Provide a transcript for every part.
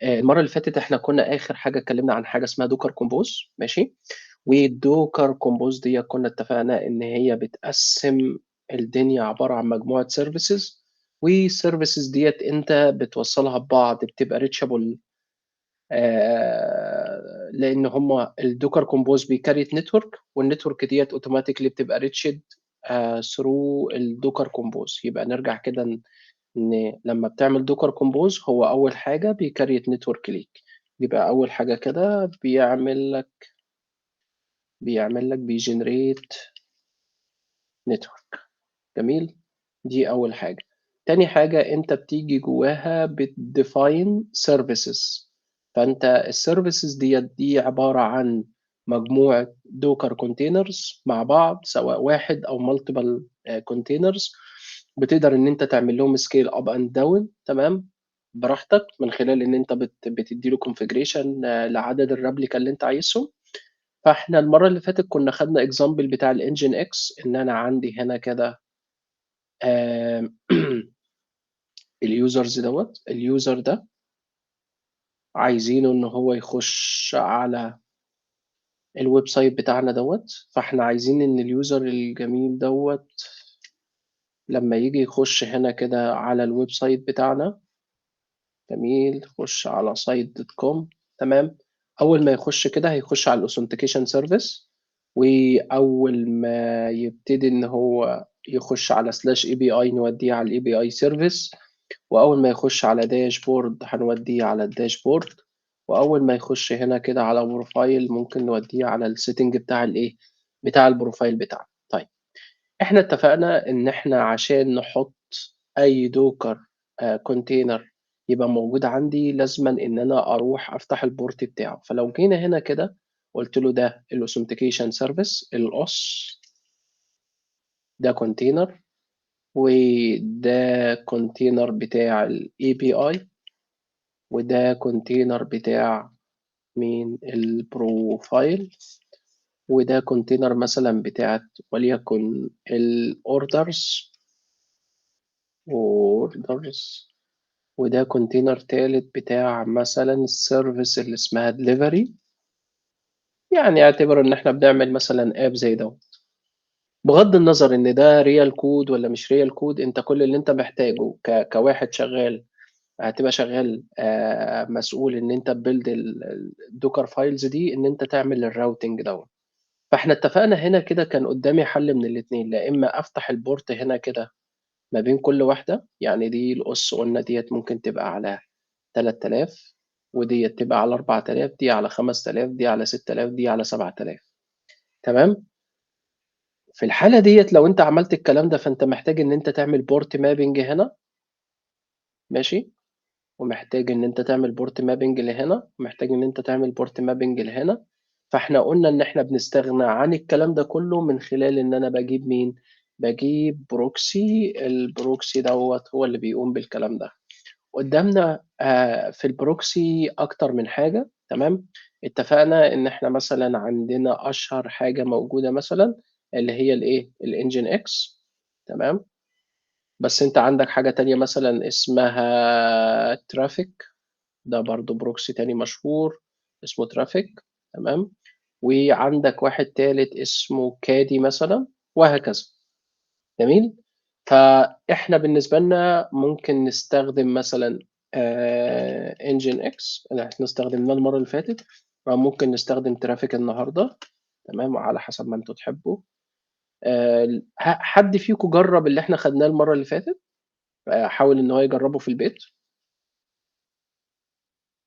المرّة اللي فاتت إحنا كنا آخر حاجة اتكلّمنا عن حاجة اسمها docker compose ماشي، والdocker compose ديّة كنا اتفقنا إن هي بتقسّم الدنيا عبارة عن مجموعة services والservices ديّة أنت بتوصّلها ببعض بتبقى reachable لإن هم الdocker compose بيcreate network والnetwork ديّة automatically بتبقى reached through الdocker compose. يبقى نرجع كده إن لمّا بتعمل docker compose هو أول حاجة بيcreate network ليك، يبقى أول حاجة كده بيعمل لك بيgenerate network جميل، دي أول حاجة. تاني حاجة أنت بتيجي جواها بتdefine services، فأنت الservices دي عبارة عن مجموعة docker containers مع بعض سواء واحد أو multiple containers بتقدر إن أنت تعمل لهم scale up and down تمام، براحتك من خلال إن أنت بتدّي له configuration لعدد الريبليكا اللي أنت عايزهم. فإحنا المرّة اللي فاتت كنا خدنا example بتاع الNGINX إن أنا عندي هنا كده آمم الusers الuser ده عايزينه إن هو يخش على الweb site بتاعنا فإحنا عايزين إن الuser الجميل لمّا ييجي يخش هنا كده على الweb site بتاعنا جميل، يخش على site.com تمام، أول ما يخش كده هيخش على الauthentication service وأول ما يبتدي إن هو يخش على /API نوديه على الAPI service وأول ما يخش على dashboard هنوديه على الdashboard وأول ما يخش هنا كده على profile ممكن نوديه على الsetting بتاع الإيه، بتاع الprofile بتاعنا. طيب إحنا اتفقنا إن إحنا عشان نحط أي docker container يبقى موجود عندي لازمًا إن أنا أروح أفتح الport بتاعه، فلو جينا هنا كده قُلت له ده الauthentication service الauth ده container وده container بتاع الAPI وده container بتاع مين، الprofile وده container مثلًا بتاعة وليكن orders وده container تالت بتاع مثلًا الservice اللي اسمها delivery، يعني اعتبر إن إحنا بنعمل مثلًا app زي دوّة. بغض النظر إن ده real code والّا مش real code أنت كل اللي أنت محتاجه كواحد شغال هتبقى شغال مسؤول إن أنت تbuild الdocker files دي إن أنت تعمل الrouting دوّة. فإحنا اتفقنا هنا كده كان قدّامي حل من الاتنين، لا إما أفتح الport هنا كده ما بين كل واحدة، يعني دي القُص قُلنا ديّة ممكن تبقى على 3000 وديّة تبقى على 4000 دي على 5000 دي على 6000 دي على 7000 تمام؟ في الحالة ديّة لو أنت عملت الكلام ده فأنت محتاج إن أنت تعمل port mapping هنا ماشي، ومحتاج إن أنت تعمل port mapping لهنا، ومحتاج إن أنت تعمل port mapping لهنا، فإحنا قُلنا إن إحنا بنستغنى عن الكلام ده كلّه من خلال إن أنا باجيب مين، باجيب proxy الproxy دوّة هو اللي بيقوم بالكلام ده. قدّامنا في الproxy أكتر من حاجة تمام، اتفقنا إن إحنا مثلًا عندنا أشهر حاجة موجودة مثلًا اللي هي الإيه، الNGINX تمام، بس أنت عندك حاجة تانية مثلًا اسمها Traefik ده برضه proxy تاني مشهور اسمه Traefik تمام، وعندك واحد تالت اسمه Kadi مثلًا وهكذا، جميل؟ فإحنا بالنسبة لنا ممكن نستخدم مثلًا nginx اللي إحنا استخدمناه المرّة اللي فاتت، أو ممكن نستخدم Traefik النهارده تمام، وعلى حسب ما أنتم تحبوا. حد فيكم جرّب اللي إحنا خدناه المرّة اللي فاتت؟ حاول إن هو يجرّبه في البيت؟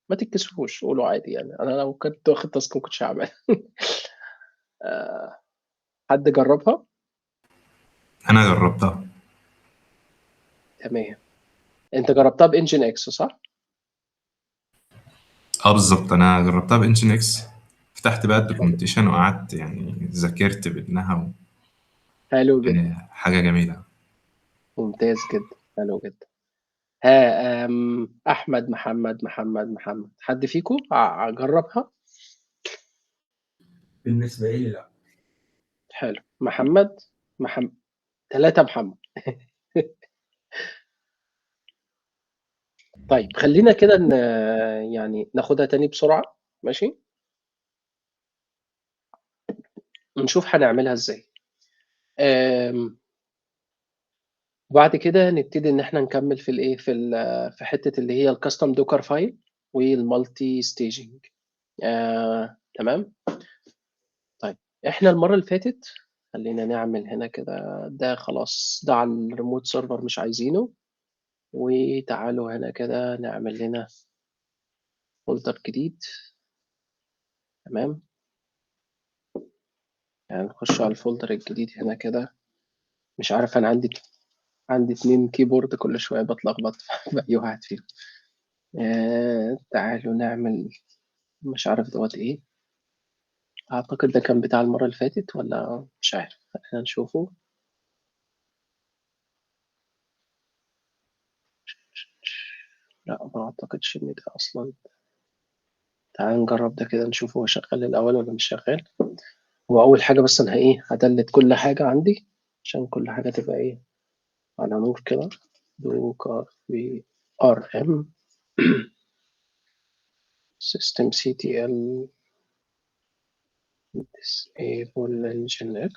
ما تتكسفوش قولوا عادي يعني، أنا لو كنت واخد task ما كنتش هاعملها. حد جرّبها؟ انا جربتها. تمام. أنت جرّبتها بnginx صح؟ بالظبط انا جربتها بانشن اكس، فتحت بقى طب حلو، الدوكيومنتيشن وقعدت يعني ذاكرت منها حلو جدًا، حاجه جميله. ممتاز جدًا، حلو جدًا. ها أحمد، محمد، حد فيكم جرّبها؟ بالنسبة لي لأ. حلو، محمد، 3 محمد. طيب خلّينا كده يعني ناخدها تاني بسرعة، ماشي؟ ونشوف هنعملها إزاي. وبعد كده نبتدي إن إحنا نكمّل في الإيه، في حتّة اللي هي الcustom docker file والmulti staging. تمام؟ طيب إحنا المَرّة اللي فاتت خلّينا نعمل هنا كده ده خلاص ده على الremote server مش عايزينه، وتعالوا هنا كده نعمل لنا folder جديد، تمام؟ يعني نخش على الfolder الجديد هنا كده، مش عارف أنا عندي 2 keyboard كل شوية باتلخبط في أي واحد فيهم. تعالوا نعمل مش عارف دوّة إيه، أعتقد ده كان بتاع المَرّة اللي فاتت والّا مش عارف، خلّينا نشوفه. لأ، ما أعتقدش إن ده أصلًا. تعالَ نجرّب ده كده نشوف هو شغّال الأول والّا مش شغّال. هو أول حاجة بس أنا هادلِّت كل حاجة عندي عشان كل حاجة تبقى على نور كده. docker vrm systemctl disable nginx.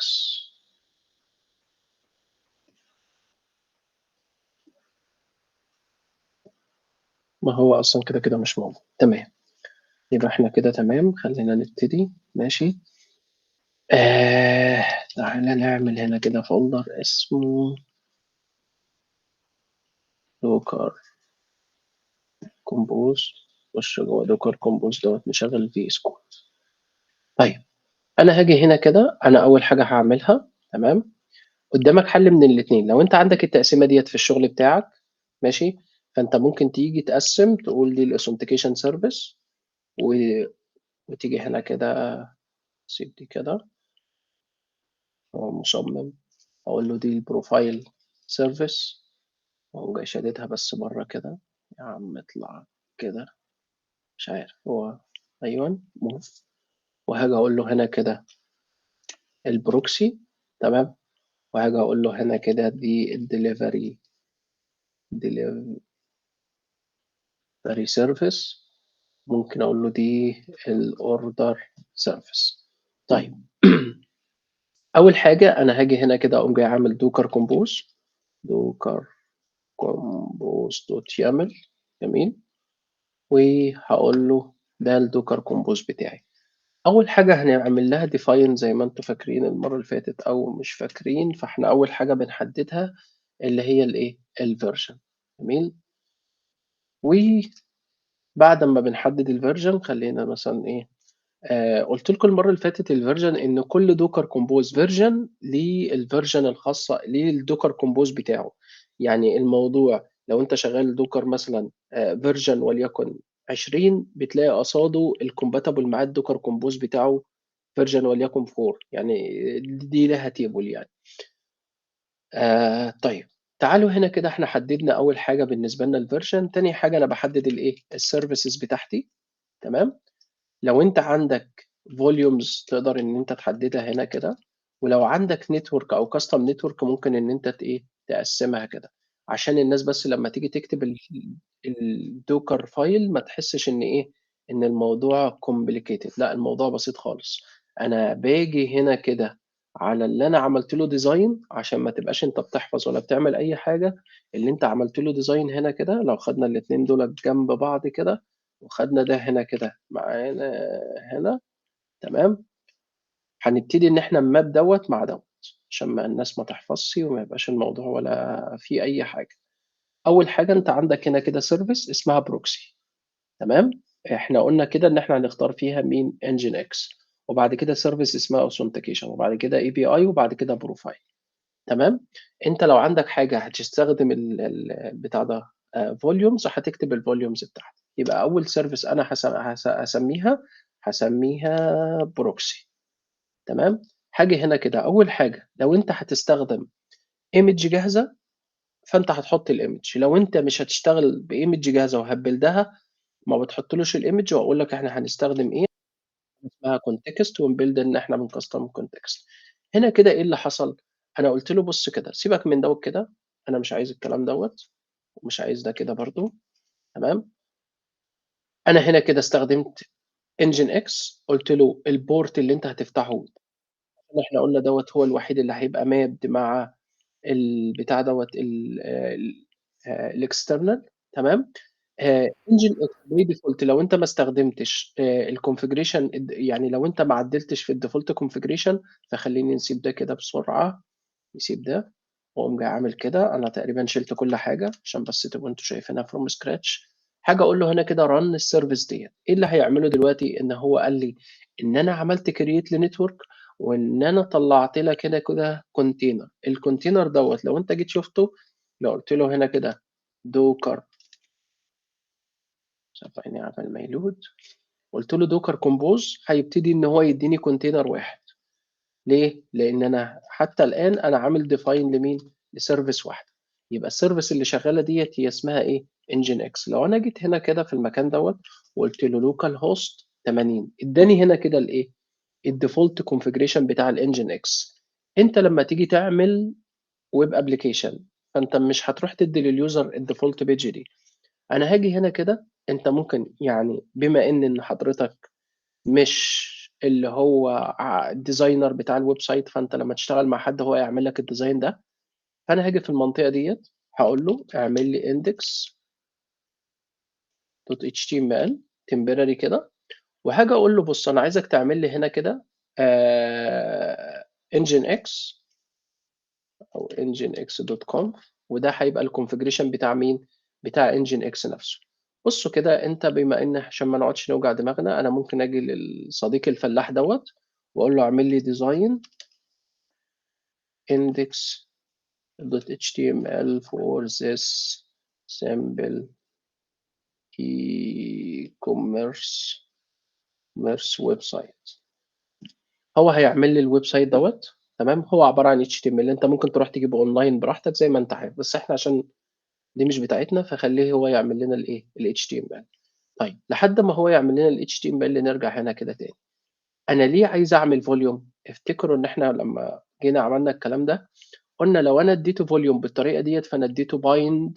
ما هو أصلًا كده مش موجود، تمام. يبقى إحنا كده تمام، خلّينا نبتدي، ماشي. تعالَ نعمل هنا كده folder اسمه docker compose. نخش جوّه docker compose دوّة نشغّل VS Code. طيب، أنا هاجي هنا كده، أنا أول حاجة هاعملها، تمام. قدّامك حل من الاتنين، لو أنت عندك التقسيمة ديّة في الشغل بتاعك، ماشي. فأنت ممكن تيجي تقسّم تقول دي الauthentication service و وتيجي هنا كده سيب دي كده. هو مصمم، أقول له دي الprofile service وأقوم جاي شاددها بس برّه كده. يا عم اطلع كده، مش عارف هو. أيوه move. وهاجي أقول له هنا كده الproxy، تمام. وهاجي أقول له هنا كده دي delivery service. ممكن أقول له دي الorder service. طيب أول حاجة أنا هاجي هنا كده أقوم جاي عامل docker compose compose.yaml. جميل. وهاقول له ده الdocker compose بتاعي. أول حاجة هنعمل لها define زي ما أنتم فاكرين المرّة اللي فاتت أو مش فاكرين، فإحنا أول حاجة بنحددها اللي هي الversion. جميل. وبعد أمّا بنحدد الversion خلّينا مثلًا قُلت لكم المرّة اللي فاتت الversion إن كل docker compose version ليه الversion الخاصة ليه الdocker compose بتاعه. يعني الموضوع لو أنت شغّال docker مثلًا version وليكن 20 بتلاقي قصاده الcompatible معاه الdocker compose بتاعه version وليكن 4 يعني دي لها table يعني. طيب تعالوا هنا كده إحنا حددنا أول حاجة بالنسبة لنا الversion، تاني حاجة أنا باحدد الservices بتاعتي، تمام. لو أنت عندك volumes تقدر إن أنت تحددها هنا كده، ولو عندك network أو custom network ممكن إن أنت تقسّمها كده، عشان الناس بس لمّا تيجي تكتب الdocker file ما تحسّش إن الموضوع complicated. لأ، الموضوع بسيط خالص. أنا باجي هنا كده على اللي أنا عملت له design عشان ما تبقاش أنت بتحفظ ولا بتعمل أي حاجة، اللي أنت عملت له design هنا كده لو خدنا الاتنين دُولة جنب بعض كده وخدنا ده هنا كده معانا هنا، تمام. هنبتدي إن إحنا نmap دوّة مع دوّة، عشان الناس ما تحفظش وما يبقاش الموضوع ولا فيه أي حاجة. أول حاجة أنت عندك هنا كده service اسمها proxy، تمام. إحنا قُلنا كده إن إحنا هنختار فيها مين nginx، وبعد كده service اسمها authentication، وبعد كده API، وبعد كده profile، تمام. أنت لو عندك حاجة هتستخدم البتاع ده volumes هتكتب الvolumes بتاعتك. يبقى أول service أنا هاسميها proxy، تمام. هاجي هنا كده أول حاجة لو أنت هتستخدم image جاهزة فأنت هتحط الimage. لو أنت مش هتشتغل بimage جاهزة وهتبيلدها ما بتحطّلوش الimage وأقول لك إحنا هنستخدم اسمها context ونbuild إن إحنا من custom context. هنا كده إيه اللي حصل؟ أنا قُلت له بُص كده، سيبك من دوّة كده، أنا مش عايز الكلام دوّة ومش عايز ده كده برضه. تمام. أنا هنا كده استخدمت nginx، قُلت له الport اللي أنت هتفتحه، إحنا قُلنا دوّة هو الوحيد اللي هيبقى mapped مع البتاع دوّة الexternal. تمام. nginx by default لو أنت ما استخدمتش الconfiguration يعني لو أنت ما عدّلتش في الdefault configuration، فخلّيني نسيب ده كده بسرعة، نسيب ده وأقوم جاي عامل كده. أنا تقريبًا شِلت كل حاجة عشان بس تبقوا أنتم شايفينها from scratch. هاجي أقول له هنا كده run الservice ديّة. إيه اللي هيعمله دلوقتي؟ إن هو قال لي إن أنا عملت create لnetwork، وإن أنا طلّعت لك هنا كده container. الcontainer دوّة لو أنت جيت شُفته، لو قُلت له هنا كده docker، ثواني عقبال ما يload، قُلت له docker compose، هيبتدي إن هو يدّيني container واحد. ليه؟ لإن أنا حتى الآن أنا عامل define لمين؟ لservice واحدة. يبقى الservice اللي شغّالة ديّة هي اسمها إيه؟ nginx. لو أنا جيت هنا كده في المكان دوّة وقُلت له localhost 80، ادّاني هنا كده الإيه؟ الdefault configuration بتاع الnginx. أنت لمّا تيجي تعمل web application، فأنت مش هتروح تدّي للuser الdefault page دي. أنا هاجي هنا كده، أنت ممكن يعني بما إن حضرتك مش اللي هو الdesigner بتاع الweb site، فأنت لمّا تشتغل مع حد هو يعمل لك الdesign ده. فأنا هاجي في المنطقة ديّة، هاقول له اعمل لي index.html temporary كده، وهاجي أقول له بُص أنا عايزك تعمل لي هنا كده nginx أو nginx.conf، وده هيبقى الconfiguration بتاع مين؟ بتاع nginx نفسه. بُصّوا كده، أنت بما إن عشان ما نقعدش نوجع دماغنا، أنا ممكن آجي للصديق الفلاح دوّة وأقول له اعمل لي design index.html for this simple e-commerce website. هو هيعمل لي الweb site دوّة. تمام. هو عبارة عن HTML، أنت ممكن تروح تجيبه online براحتك زي ما أنت عايز، بس إحنا عشان دي مش بتاعتنا فخلّيه هو يعمل لنا الإيه، الHTML. طيب لحد ما هو يعمل لنا الHTML نرجع هنا كده تاني. أنا ليه عايز أعمل volume؟ افتكروا إن إحنا لمّا جينا عملنا الكلام ده، قُلنا لو أنا اديته volume بالطريقة ديّة فأنا اديته bind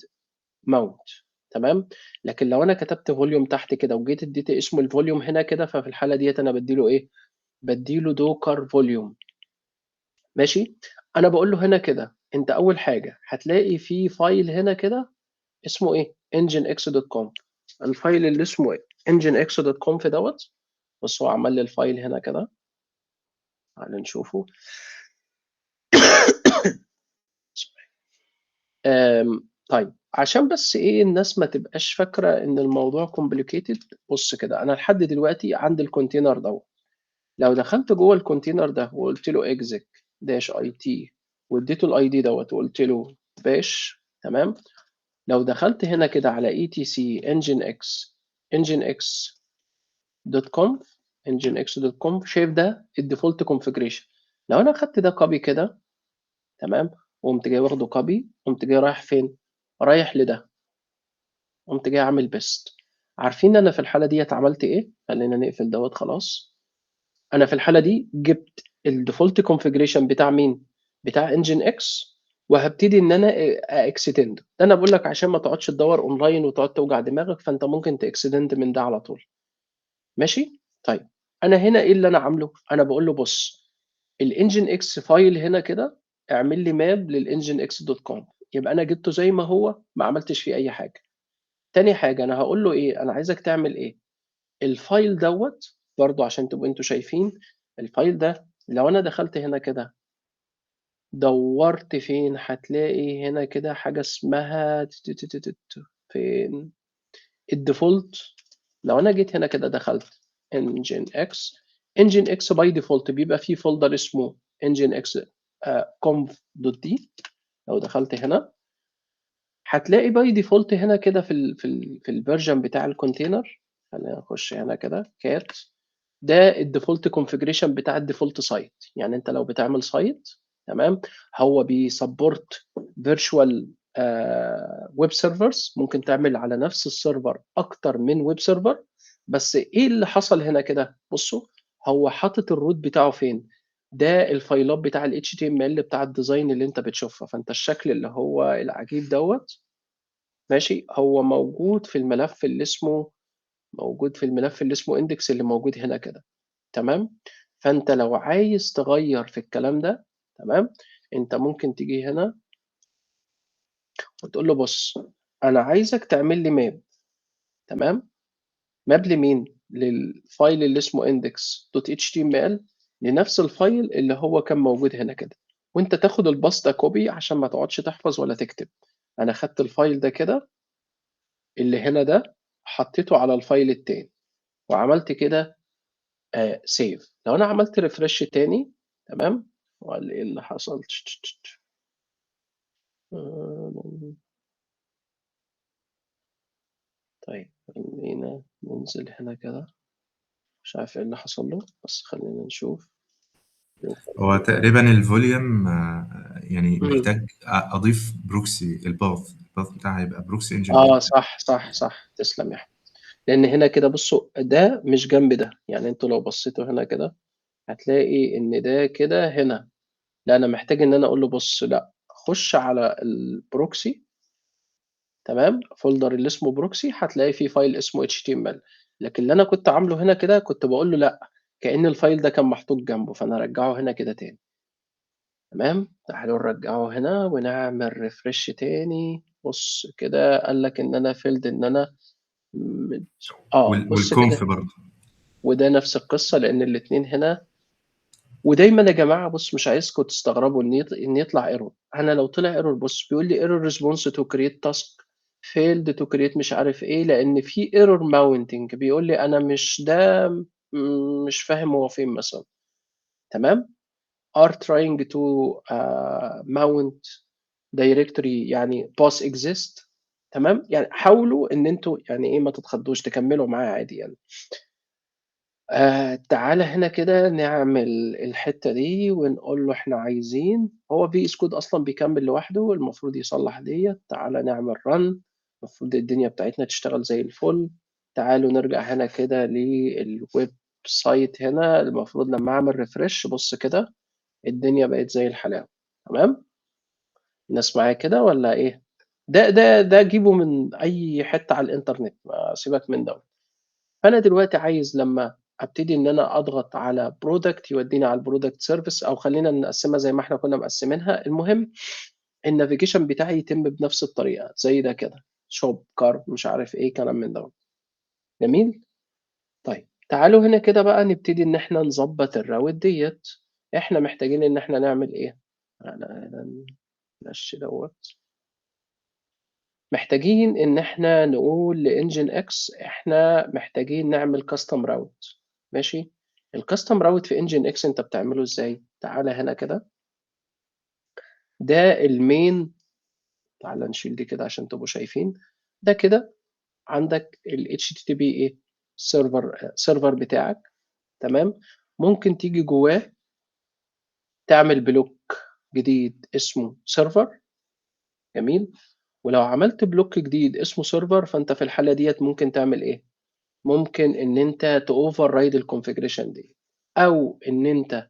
mount. تمام. لكن لو أنا كتبت volume تحت كده وجيت اديت اسمه الvolume هنا كده، ففي الحالة ديّة أنا بادّي له إيه، بادّي له docker volume. ماشي. أنا باقول له هنا كده أنت أول حاجة هتلاقي في file هنا كده اسمه إيه، nginx.conf. الفايل اللي اسمه nginx.conf دوّة، بُص هو عمل لي الفايل هنا كده، تعالَ نشوفه. طيب عشان بس إيه الناس ما تبقاش فاكرة إن الموضوع complicated، بُص كده أنا لحد دلوقتي عندي الcontainer دوّة. لو دخلت جوّه الcontainer ده وقُلت له exec-it واديته الID دوّة وقُلت له bash، تمام. لو دخلت هنا كده على etc nginx.conf، nginx.conf شايف ده الdefault configuration. لو أنا خدت ده copy كده، تمام، وقُمت جاي واخده copy، قُمت جاي رايح فين، رايح لده، قُمت جاي عامل paste. عارفين أنا في الحالة ديّة عملت إيه؟ خلّينا نقفل دوّة خلاص. أنا في الحالة دي جِبت الdefault configuration بتاع مين، بتاع nginx، وهابتدي إن أنا أextend. ده أنا باقول لك عشان ما تقعدش تدوّر online وتقعد توجع دماغك، فأنت ممكن تextend من ده على طول. ماشي؟ طيب أنا هنا إيه اللي أنا عامله، أنا باقول له بُص الnginx file هنا كده اعمل لي map للnginx.conf، يبقى أنا جِبته زي ما هو، ما عملتش فيه أي حاجة. تاني حاجة أنا هاقول له إيه، أنا عايزك تعمل إيه، الfile دوّة برضه عشان تبقوا أنتم شايفين. الfile ده لو أنا دخلت هنا كده دوّرت فين، هتلاقي هنا كده حاجة اسمها فين، الdefault. لو أنا جيت هنا كده دخلت nginx، nginx by default بيبقى فيه folder اسمه nginx conf.d. لو دخلت هنا هتلاقي by default هنا كده في الversion بتاع الcontainer. خلّينا نخش هنا كده cat، ده الdefault configuration بتاع الdefault site. يعني أنت لو بتعمل site، تمام، هو بيsupport virtual web servers، ممكن تعمل على نفس السيرفر أكتر من web server. بس إيه اللي حصل هنا كده، بُصّوا هو حاطط الroot بتاعه فين، ده الفايلات بتاع الHTML بتاع الdesign اللي أنت بتشوفها. فأنت الشكل اللي هو العجيب دوّة ماشي، هو موجود في الملف اللي اسمه index اللي موجود هنا كده، تمام. فانت لو عايز تغير في الكلام ده، تمام، انت ممكن تيجي هنا وتقول له بص، انا عايزك تعمل لي ماب، تمام. ماب لمين؟ للفايل اللي اسمه index.html، لنفس الفايل اللي هو كان موجود هنا كده، وانت تاخد الباص ده كوبي عشان ما تقعدش تحفظ ولا تكتب. انا خدت الفايل ده كده اللي هنا ده، حطيته على الفايل التاني وعملت كده سيف. لو انا عملت ريفرش تاني، تمام، ولا ايه اللي حصل؟ طيب خلينا ننزل هنا كده، مش عارف ايه اللي حصل له، بس خلينا نشوف. هو تقريبا الفوليوم يعني مم. محتاج اضيف بروكسي. الباث بتاعها هيبقى بروكسي انجن اه، 8. صح صح صح، تسلم يا احمد. لان هنا كده بصوا، ده مش جنب ده، يعني انتوا لو بصيتوا هنا كده هتلاقي ان ده كده هنا. لا، انا محتاج ان انا اقول له بص، لا، خش على البروكسي، تمام، فولدر اللي اسمه بروكسي، هتلاقي فيه فايل اسمه HTML. لكن اللي انا كنت عامله هنا كده كنت بقول له لا، كأن الفايل ده كان محطوط جنبه، فانا ارجعه هنا كده تاني. تمام، تعالوا نرجعه هنا ونعمل ريفرش تاني. بص كده، قال لك ان انا فيلد ان انا م- بص والكونف كده. برضه. وده نفس القصة، لان الاتنين هنا. ودايما يا جماعة بص، مش عايزكم تستغربوا ان يطلع ايرور. انا لو طلع ايرور، بص بيقول لي ايرور ريسبونس تو كريت تاسك، فيلد تو كريت مش عارف ايه، لان في ايرور ماونتنج بيقول لي انا مش ده، مش فاهم هو فين مثلا، تمام. are trying to mount directory يعني pass exist، تمام. يعني حاولوا ان انتوا يعني ايه، ما تتخضوش، تكملوا معايا عادي يعني. تعالَ هنا كده نعمل الحتّة دي ونقول له إحنا عايزين، هو VS Code أصلًا بيكمّل لوحده، المفروض يصلّح ديّة. تعالَ نعمل run، المفروض الدنيا بتاعتنا تشتغل زي الفل. تعالوا نرجع هنا كده للweb site هنا، المفروض لمّا أعمل refresh بُص كده، الدنيا بقت زي الحلاوة، تمام؟ الناس معايا كده والّا إيه؟ ده جيبه من أي حتّة على الإنترنت، ما سيبك من دوّة. فأنا دلوقتي عايز لمّا أبتدي إن أنا أضغط على product يودّيني على الproduct service، أو خلّينا نقسّمها زي ما إحنا كُنّا مقسّمينها. المهم الnavigation بتاعي يتم بنفس الطريقة، زي ده كده shop cart مش عارف إيه كلام من دوّة، جميل؟ طيب تعالوا هنا كده بقى نبتدي إن إحنا نضبّط الroute ديّة. إحنا محتاجين إن إحنا نعمل إيه؟ تعالَ نمشّي دوّة. محتاجين إن إحنا نقول لNginX إحنا محتاجين نعمل custom route، ماشي. الcustom route في NGINX أنت بتعمله إزاي؟ تعالَ هنا كده، ده الmain. تعالَ نشيل دي كده عشان تبقوا شايفين. ده كده عندك الHTTP إيه، server بتاعك، تمام. ممكن تيجي جواه تعمل block جديد اسمه server، جميل. ولو عملت block جديد اسمه server، فأنت في الحالة ديّة ممكن تعمل إيه؟ ممكن إن أنت تoverride الconfiguration دي، أو إن أنت،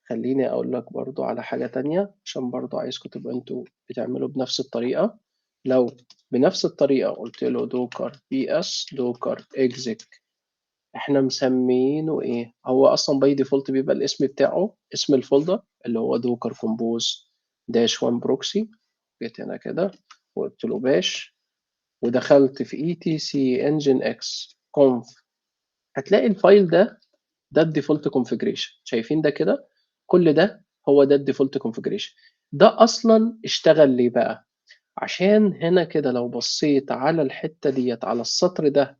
خلّيني أقول لك برضه على حاجة تانية عشان برضه عايزكم تبقوا أنتم بتعملوا بنفس الطريقة. لو بنفس الطريقة قُلت له docker ps docker exec، إحنا مسميينه إيه، هو أصلًا by default بيبقى الاسم بتاعه اسم الfolder اللي هو docker compose -1 proxy. جيت هنا كده وقُلت له bash، ودخلت في etc nginx conf، هتلاقي الفايل ده الdefault configuration، شايفين ده كده؟ كل ده هو ده الdefault configuration. ده أصلًا اشتغل ليه بقى؟ عشان هنا كده لو بصيت على الحتة ديّة، على السطر ده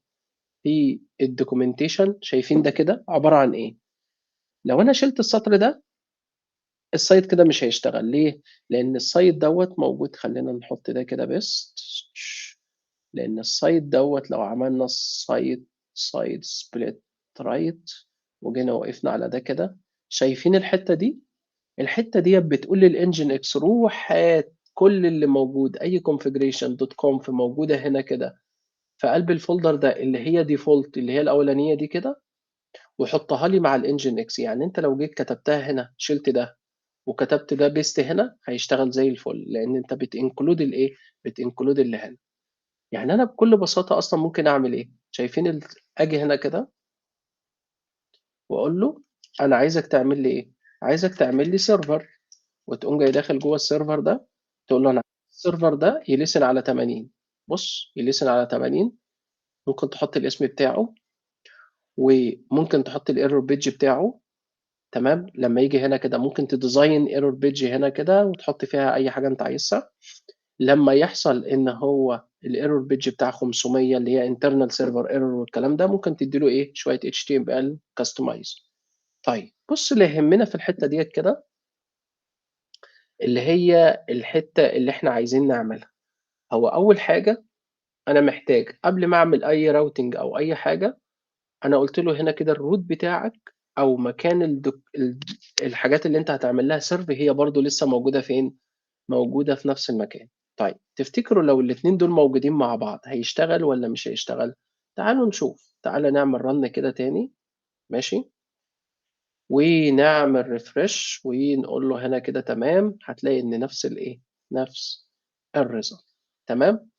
في الdocumentation، شايفين ده كده عبارة عن إيه؟ لو أنا شِلت السطر ده، الsite كده مش هيشتغل، ليه؟ لإن الsite دوّة موجود، خلّينا نحط ده كده best، لإن الsite دوّة لو عملنا site split right وجينا وقفنا على ده كده، شايفين الحتّة دي؟ الحتّة ديّة بتقول للNGINX روح هات كل اللي موجود، أي configuration.conf موجودة هنا كده في قلب الfolder ده اللي هي default اللي هي الأولانية دي كده، وحُطّها لي مع الNGINX. يعني أنت لو جيت كتبتها هنا، شِلت ده وكتبت ده paste هنا، هيشتغل زي الفل، لإن أنت بتinclude الإيه، بتinclude اللي هنا. يعني أنا بكل بساطة أصلًا ممكن أعمل إيه، شايفين آجي هنا كده وأقول له أنا عايزك تعمل لي إيه، عايزك تعمل لي server وتقوم جاي داخل جوّه الserver ده، تقول له أنا عايز الserver ده يlisten على 80 بُص يlisten على 80 ممكن تحط الاسم بتاعه، وممكن تحط الerror page بتاعه تمام، لمّا ييجي هنا كده ممكن تdesign error page هنا كده وتحط فيها أي حاجة أنت عايزها، لمّا يحصل إن هو الerror page بتاع 500 اللي هي internal server error والكلام ده، ممكن تدّي له إيه، شوية HTML customize. طيب بُص اللي يهمنا في الحتّة ديّة كده، اللي هي الحتّة اللي إحنا عايزين نعملها، هو أول حاجة أنا محتاج قبل ما أعمل أي routing أو أي حاجة، أنا قُلت له هنا كده الroot بتاعك أو مكان الحاجات اللي أنت هتعمل لها serve هي برضه لسه موجودة فين، موجودة في نفس المكان. طيب تفتكروا لو الاتنين دول موجودين مع بعض هيشتغل والّا مش هيشتغل؟ تعالوا نشوف، تعالَ نعمل run كده تاني ماشي، ونعمل refresh ونقول له هنا كده تمام، هتلاقي إن نفس الإيه، نفس الresult تمام؟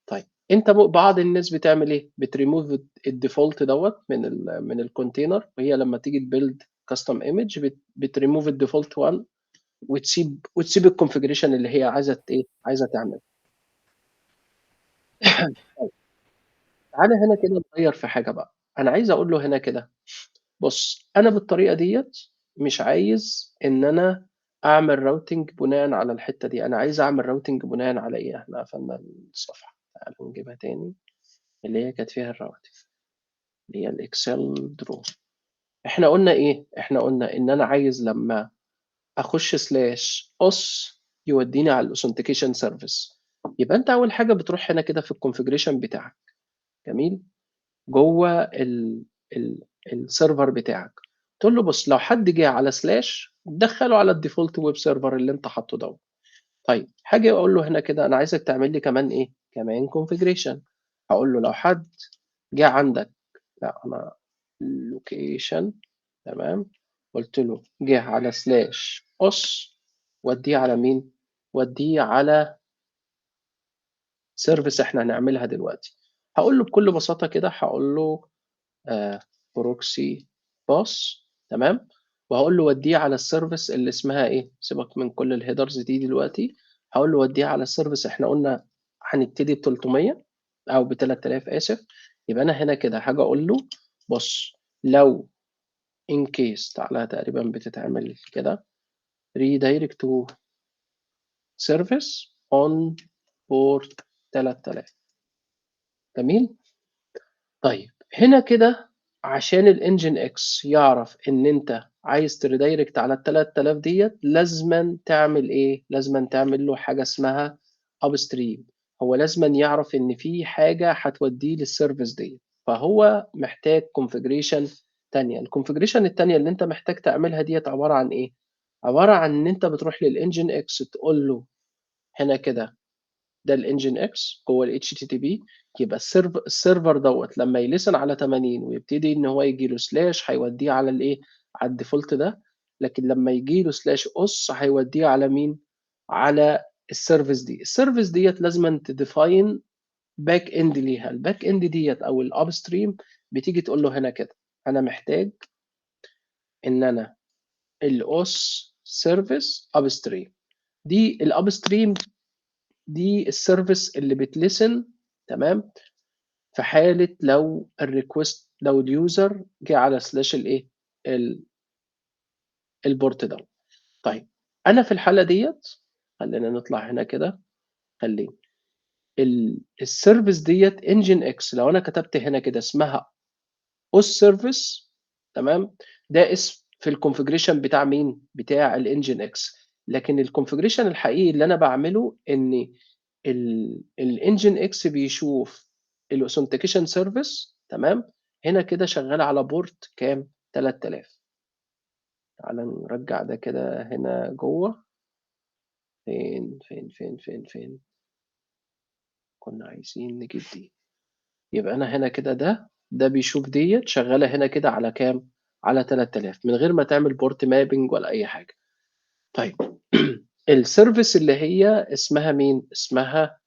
طيب أنت بعض الناس بتعمل إيه، بتremove الdefault دوّة من الcontainer وهي لمّا تيجي تbuild custom image بتremove الdefault one وتسيب الconfiguration اللي هي عايزة إيه، عايزة تعمله. طيب تعالَ هنا كده نغيّر في حاجة بقى، أنا عايز أقول له هنا كده بُص، أنا بالطريقة ديّة مش عايز إن أنا أعمل routing بناءً على الحتّة دي، أنا عايز أعمل routing بناءً على إيه، إحنا قفلنا الصفحة، تعالَ نجيبها تاني اللي هي كانت فيها الrouting اللي هي الExcel draw. إحنا قُلنا إيه، إحنا قُلنا إن أنا عايز لمّا أخُش /os يودّيني على الauthentication service، يبقى أنت أول حاجة بتروح هنا كده في الconfiguration بتاعك، جميل؟ جوّه ال الserver بتاعك، تقول له بُص لو حد جه على slash دخّله على الdefault web server اللي أنت حاطّه دوّة. طيب هاجي أقول له هنا كده أنا عايزك تعمل لي كمان إيه، كمان configuration هاقول له لو حد جه عندك لأ أنا location تمام، قُلت له جه على /os ودّيه على مين، ودّيه على service إحنا هنعملها دلوقتي. هاقول له بكل بساطة كده هاقول له آآ proxy boss تمام، وهاقول له ودّيه على الservice اللي اسمها إيه، سيبك من كل الheaders دي دلوقتي، هاقول له ودّيه على الservice إحنا قُلنا هنبتدي ب300 أو ب3000 آسف، يبقى أنا هنا كده هاجي أقول له بُص لو in case تعالَ تقريبًا بتتعمل كده redirect to service on port 3000 جميل؟ طيب هنا كده عشان الengine X يعرف إن أنت عايز تredirect على ال3000 ديّة لازمًا تعمل إيه، لازمًا تعمل له حاجة اسمها upstream هو لازمًا يعرف إن في حاجة هتودّيه للservice ديّة، فهو محتاج configuration تانية، الconfiguration التانية اللي أنت محتاج تعملها ديّة عبارة عن إيه، عبارة عن إن أنت بتروح للengine X تقول له هنا كده ده الengine X جوّه الHTTP يبقى الserver دوّة لمّا يlisten على 80 ويبتدي إن هو ييجي له slash هيودّيه على الإيه، على الdefault ده، لكن لمّا ييجي له /os هيودّيه على مين، على الservice دي، الservice ديّة لازمًا تdefine back end ليها، الback end ديّة أو الupstream بتيجي تقول له هنا كده، أنا محتاج إن أنا الOS service upstream دي الupstream دي الservice اللي بتlisten تمام، في حالة لو الrequest لو الuser جه على slash الإيه، ال الport دوّة. طيب أنا في الحالة ديّة خلّينا نطلع هنا كده، خلّيني الservice ديّة nginx لو أنا كتبت هنا كده اسمها os service تمام، ده اسم في الconfiguration بتاع مين، بتاع الnginx لكن الconfiguration الحقيقي اللي أنا باعمله إن الnginx بيشوف الauthentication service تمام، هنا كده شغّال على port كام، 3000 تعالَ نرجّع ده كده هنا جوّه، فين، كنا عايزين نجيب دي، يبقى أنا هنا كده ده بيشوف ديّة شغّالة هنا كده على كام، على 3000 من غير ما تعمل port mapping ولا أي حاجة. طيب الservice اللي هي اسمها مين، اسمها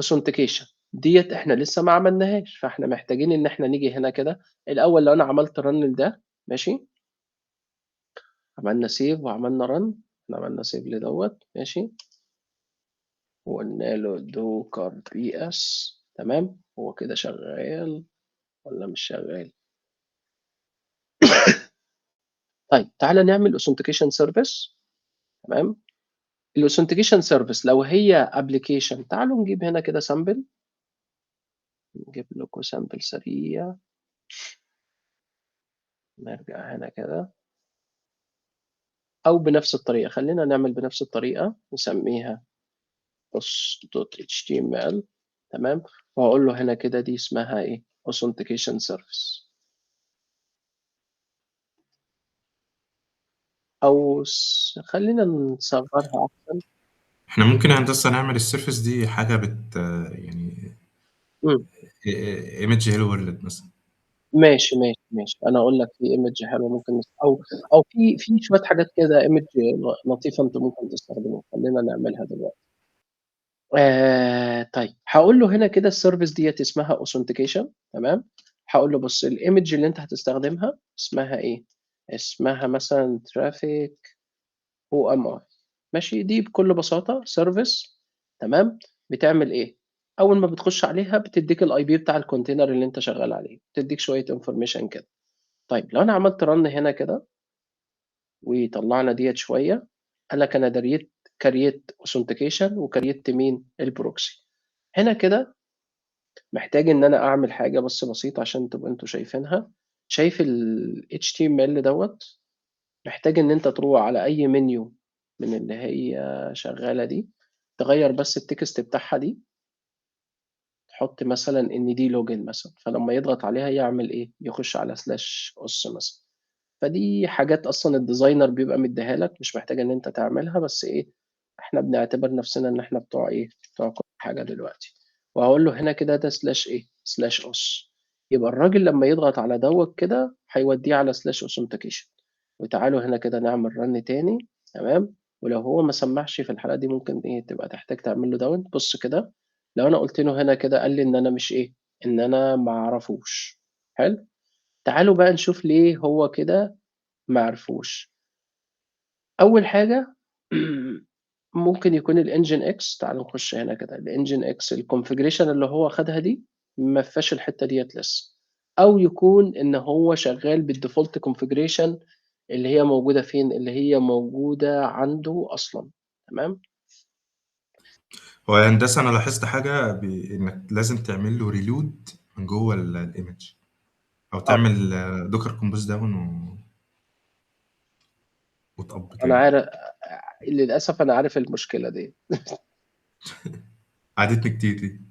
authentication ديّة إحنا لسه ما عملناهاش، فإحنا محتاجين إن إحنا نيجي هنا كده. الأول لو أنا عملت run لده ماشي، عملنا save وعملنا run، إحنا عملنا save لدوّة ماشي، وقلنا له docker ps تمام، هو كده شغال والّا مش شغال؟ طيب تعالَ نعمل authentication service تمام، الauthentication service لو هي application تعالوا نجيب هنا كده sample، نجيب لكم sample سريع، نرجع هنا كده، أو بنفس الطريقة، خلّينا نعمل بنفس الطريقة نسميها auth.html تمام، وهاقول له هنا كده دي اسمها إيه authentication service أو خلّينا نصغّرها أحسن. إحنا ممكن يا هندسة نعمل الsurface دي حاجة يعني إمم. image hello world مثلًا. ماشي، ماشي، ماشي، أنا هاقول لك في image حلوة ممكن أو في شوية حاجات كده image لطيفة أنتم ممكن تستخدموها، خلّينا نعملها دلوقتي. طيب هاقول له هنا كده الservice ديّة اسمها authentication تمام، هاقول له بُص الimage اللي أنت هتستخدمها اسمها إيه، اسمها مثلًا traffic OMI ماشي، دي بكل بساطة service تمام، بتعمل إيه، أول ما بتخش عليها بتدّيك الIP بتاع الcontainer اللي أنت شغال عليه، بتدّيك شوية information كده. طيب لو أنا عملت run هنا كده وطلّعنا ديّة شوية، قال لك أنا create authentication وcreate مين، الproxy. هنا كده محتاج إن أنا أعمل حاجة بس بسيطة عشان تبقوا أنتم شايفينها، شايف الHTML دوّة، محتاج إن أنت تروح على أي menu من اللي هي شغالة دي، تغيّر بس الtext بتاعها دي، تحط مثلًا إن دي login مثلًا، فلمّا يضغط عليها يعمل إيه، يخش على /us مثلًا. فدي حاجات أصلًا الdesigner بيبقى مدّيها لك، مش محتاج إن أنت تعملها، بس إيه، إحنا بنعتبر نفسنا إن إحنا بتوع إيه، بتوع كل حاجة دلوقتي. وهاقول له هنا كده ده slash إيه، slash us، يبقى الراجل لمّا يضغط على دوّة كده هيوديه على slash authentication. وتعالوا هنا كده نعمل run تاني تمام، ولو هو ما سمّعش في الحالة دي ممكن إيه، تبقى تحتاج تعمل له down. بُص كده، لو أنا قُلت له هنا كده قال لي إن أنا مش إيه، إن أنا ما أعرفوش، حلو؟ تعالوا بقى نشوف ليه هو كده ما عرفوش. أول حاجة ممكن يكون الengine X، تعالوا نخش هنا كده الengine X الconfiguration اللي هو خدها دي ما فيهاش الحتّة ديّة لسه، أو يكون إن هو شغال بالdefault configuration اللي هي موجودة فين، اللي هي موجودة عنده أصلًا تمام، هو يا هندسة أنا لاحظت حاجة إنك لازم تعمل له reload من جوّه الimage أو آه، تعمل docker compose down وتقَب أنا تاني. للأسف أنا عارف المشكلة ديّة. عادتني كتير دي.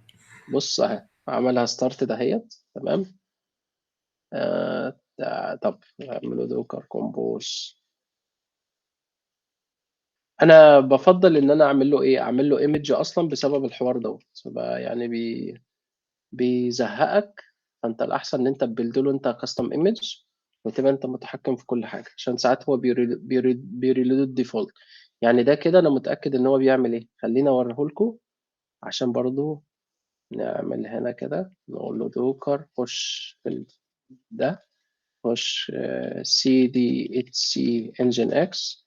بُص أهي، عملها start دهيّة تمام، طب نعمل له docker compose. أنا بافضّل إن أنا أعمل له إيه، أعمل له image أصلًا بسبب الحوار دوّة، يعني بيزهّقك، فأنت الأحسن إن أنت تbuild له أنت custom image وتبقى أنت متحكّم في كل حاجة، عشان ساعات هو بيreload default. يعني ده كده أنا متأكد إن هو بيعمل إيه، خلّيني أورّيه لكم عشان برضه نعمل هنا كده، نقول له docker خُش في ده، خُش cdhc nginx،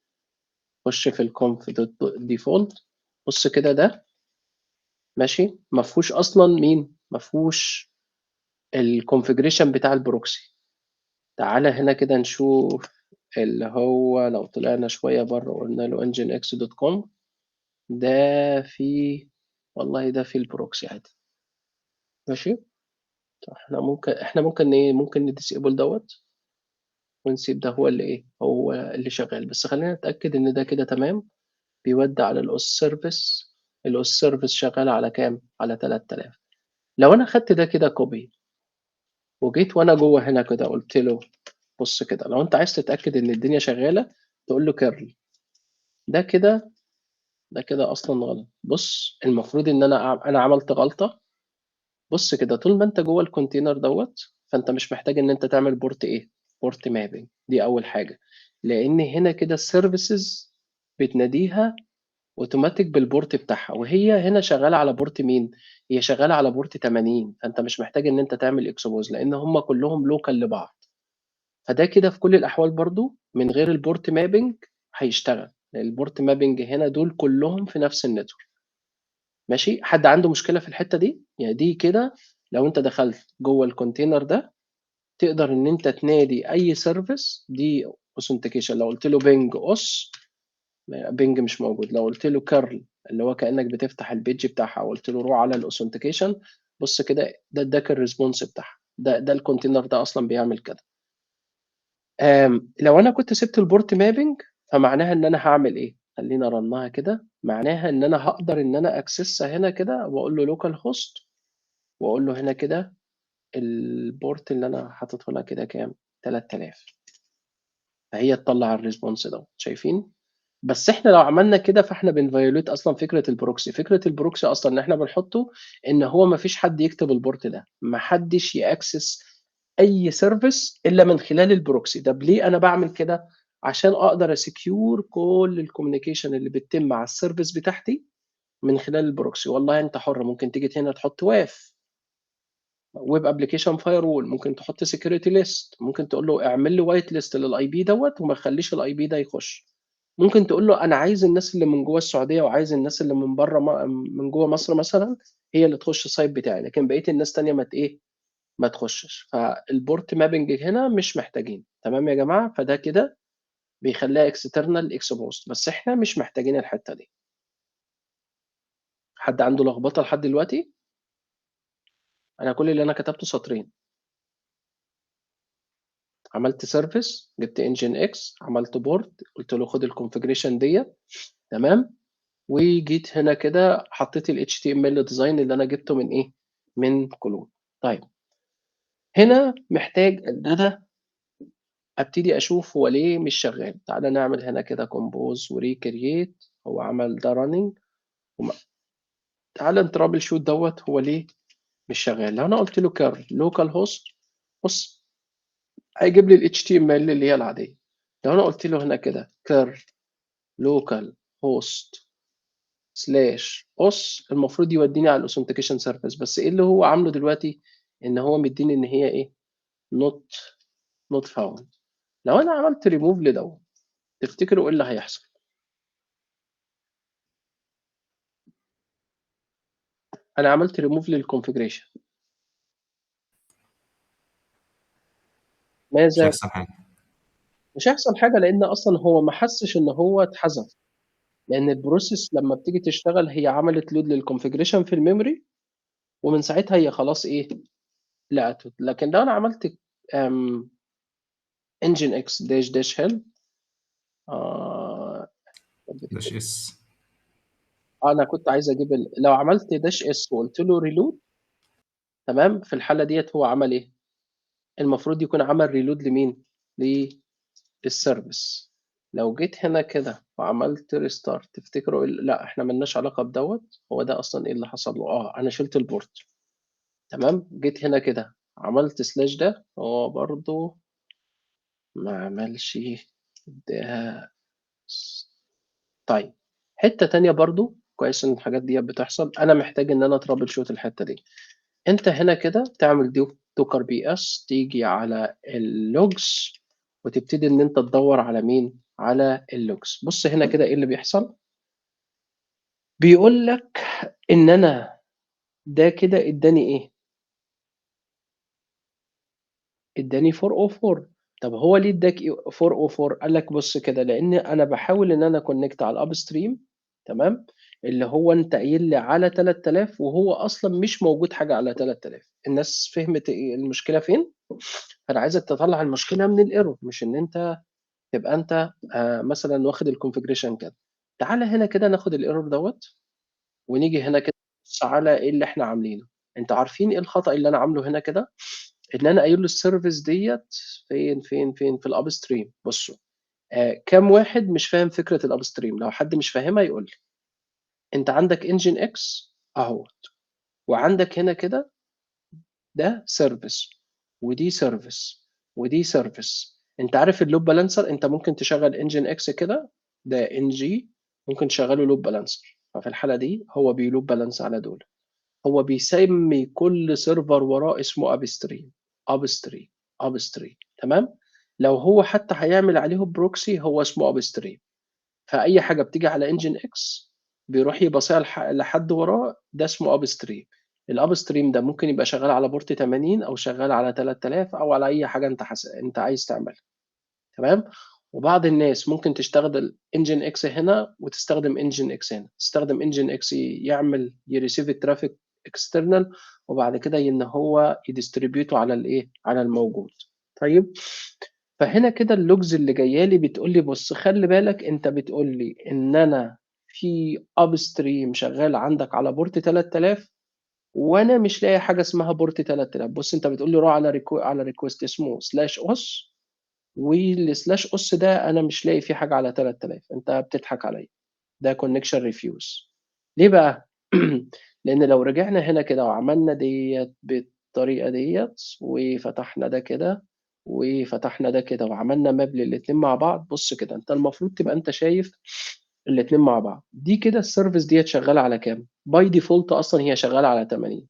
خُش في الconf.default، بُص كده ده ماشي، ما فيهوش أصلًا مين، ما فيهوش الconfiguration بتاع الproxy. تعالَ هنا كده نشوف اللي هو لو طلعنا شوية برّه وقُلنا له nginx.com، ده فيه، والله ده فيه الproxy عادي ماشي، إحنا ممكن إيه، ممكن نdisable دوّة ونسيب ده هو اللي إيه، هو اللي شغال، بس خلّينا نتأكد إن ده كده تمام، بيودّي على الOS service، الOS service شغّال على كام، على 3000. لو أنا خدت ده كده copy وجيت وأنا جوّه هنا كده قُلت له بُص كده، لو أنت عايز تتأكد إن الدنيا شغالة تقول له curly، ده كده ده كده أصلًا غلط. بُص المفروض إن أنا عملت غلطة، بُص كده طول ما أنت جوّه الcontainer دوّة، فأنت مش محتاج إن أنت تعمل port إيه، port mapping، دي أول حاجة، لإن هنا كده الservices بتناديها اوتوماتيك بالبورت بتاعها، وهي هنا شغاله على بورت مين؟ هي شغاله على بورت 80، فانت مش محتاج ان انت تعمل اكسبوز لان هم كلهم لوكال لبعض. فده كده في كل الاحوال برضو من غير البورت مابنج هيشتغل، لان البورت مابنج هنا دول كلهم في نفس النتورك. ماشي، حد عنده مشكله في الحته دي؟ يعني دي كده لو انت دخلت جوه الكونتينر ده تقدر ان انت تنادي اي سيرفيس دي اوثنتيكيشن. لو قلت له بينج اوس، بينج مش موجود. لو قلت له كيرل اللي هو كانك بتفتح البيج بتاعها وقلت له روح على الاوثنتيكيشن، بص كده ده اداك الريسبونس بتاعها. ده الكونتينر ده اصلا بيعمل كده. لو انا كنت سبت البورت مابنج فمعناها ان انا هعمل ايه؟ خلينا رنها كده. معناها ان انا هقدر ان انا اكسسها هنا كده واقول له لوكال هوست، واقول له هنا كده البورت اللي انا حاططه لها كده كام؟ 3000. فهي تطلع الريسبونس ده، شايفين؟ بس احنا لو عملنا كده فاحنا بنفيوليت اصلا فكره البروكسي. فكره البروكسي اصلا ان احنا بنحطه ان هو ما فيش حد يكتب البورت ده، ما حدش ياكسس اي سيرفيس الا من خلال البروكسي ده. ليه انا بعمل كده؟ عشان اقدر اسكيور كل الكوميونيكيشن اللي بتتم مع السيرفيس بتاعتي من خلال البروكسي. والله انت حر، ممكن تيجي هنا تحط واف ويب ابلكيشن فاير وول، ممكن تحط سكيورتي ليست، ممكن تقول له اعمل لي وايت ليست للاي بي دوت وما تخليش الاي بي ده يخش. ممكن تقول له انا عايز الناس اللي من جوه السعوديه وعايز الناس اللي من بره من جوه مصر مثلا هي اللي تخش السايت بتاعي، لكن بقيه الناس تانية ما تخشش. فالبورت مابنج هنا مش محتاجين. تمام يا جماعه؟ فده كده بيخليها اكسترنال اكسبوست، بس احنا مش محتاجين الحته دي. حد عنده لخبطه لحد دلوقتي؟ انا كل اللي انا كتبته سطرين. عملت سيرفيس، جبت انجن اكس، عملت بورد، قلت له خد الكونفجريشن ديت، تمام، وجيت هنا كده حطيت ال HTML ديزاين اللي انا جبته من ايه؟ من كلون. طيب هنا محتاج ان انا ابتدي اشوف هو ليه مش شغال. تعالى نعمل هنا كده كومبوز وريكرييت. هو عمل ده راننج. تعالى نترابل شوت دوت هو ليه مش شغال. لو انا قلت له كير لوكال هوست، بص هيجيب لي ال HTML اللي هي العاديه. لو انا قلت له هنا كده كير لوكال هوست سلاش اوس، المفروض يوديني على الاوثنتيكيشن سيرفيس. بس ايه اللي هو عامله دلوقتي؟ ان هو مديني ان هي ايه؟ نوت فاوند. لو انا عملت ريموف لدوت تفتكروا ايه اللي هيحصل؟ انا عملت ريموف للكونفيجريشن، مش ماذا؟ هيحصل حاجة. مش هيحصل حاجه لان اصلا هو ما حسش ان هو اتحذف، لان البروسيس لما بتيجي تشتغل هي عملت لود للكونفيجريشن في الميموري ومن ساعتها هي خلاص ايه؟ لقته. لكن لو انا عملت انجن اكس داش داش هيلب، داش اس. انا كنت عايز اجيب لو عملت داش اس وقلت له ريلود، تمام، في الحاله ديت هو عمل ايه؟ المفروض يكون عمل ريلود لمين؟ للسيرفيس. لو جيت هنا كده وعملت ريستارت تفتكروا لا احنا ملناش علاقه بدوت. هو ده اصلا ايه اللي حصل له؟ انا شلت البورت، تمام. جيت هنا كده عملت سلاش ده، هو برضو ما عملش ده. طيب حته تانية برضو كويس ان الحاجات دي بتحصل. انا محتاج ان انا ترابل شوت الحته دي. انت هنا كده تعمل دوكر بي اس، تيجي على اللوجز وتبتدي ان انت تدور على مين؟ على اللوجز. بص هنا كده ايه اللي بيحصل؟ بيقول لك ان انا ده كده اداني ايه؟ اداني 404. طب هو ليه اداك 404؟ قال لك بص كده لان انا بحاول ان انا كونكت على الاب ستريم، تمام، اللي هو انت قايل لي على 3000 وهو اصلا مش موجود حاجه على 3000. الناس فهمت إيه المشكله فين؟ فانا عايزك تطلع المشكله من الايرور، مش ان انت تبقى انت مثلا واخد الكونفجريشن كده. تعالى هنا كده ناخد الايرور دوت ونيجي هنا كده نبص على ايه اللي احنا عاملينه. انتوا عارفين ايه الخطأ اللي انا عامله هنا كده؟ ان انا قايل له السيرفيس ديت فين في الاب ستريم. بصوا كام واحد مش فاهم فكره الاب ستريم؟ لو حد مش فاهمها يقول لي. انت عندك انجن اكس اهو، وعندك هنا كده ده سيرفيس، ودي سيرفيس، ودي سيرفيس. انت عارف اللوب بالانسر؟ انت ممكن تشغل انجن اكس كده، ده ان جي ممكن تشغّله loop balancer، ففي الحالة دي هو بيloop balance على دول. هو بيسمي كل سيرفر وراه اسمه upstream، upstream، upstream، تمام؟ لو هو حتى هيعمل عليهم proxy هو اسمه upstream، فأي حاجة بتيجي على nginx بيروح يباصيها لحد وراه، ده اسمه upstream. الupstream ده ممكن يبقى شغال على port 80 أو شغال على 3000 أو على أي حاجة أنت عايز تعملها، تمام؟ وبعض الناس ممكن تستخدم nginx هنا وتستخدم nginx هنا، تستخدم nginx يعمل يreceive الtraffic external وبعد كده إن هو يdistribute على الإيه، على الموجود. طيب، فهنا كده الlogs اللي جاية لي بتقول لي بُص خلّي بالك أنت بتقول لي إن أنا في upstream شغال عندك على port 3000 وأنا مش لاقي حاجة اسمها port 3000. بُص أنت بتقول لي روح على request اسمه /os والslash os ده أنا مش لاقي فيه حاجة على 3000، أنت بتضحك عليّا، ده connection refuse. ليه بقى؟ لإن لو رجعنا هنا كده وعملنا ديّة بالطريقة ديّة وفتحنا ده كده وفتحنا ده كده وعملنا map للاتنين مع بعض، بُص كده أنت المفروض تبقى أنت شايف الاتنين مع بعض. دي كده الservice ديّة شغالة على كام؟ by default أصلًا هي شغالة على 80.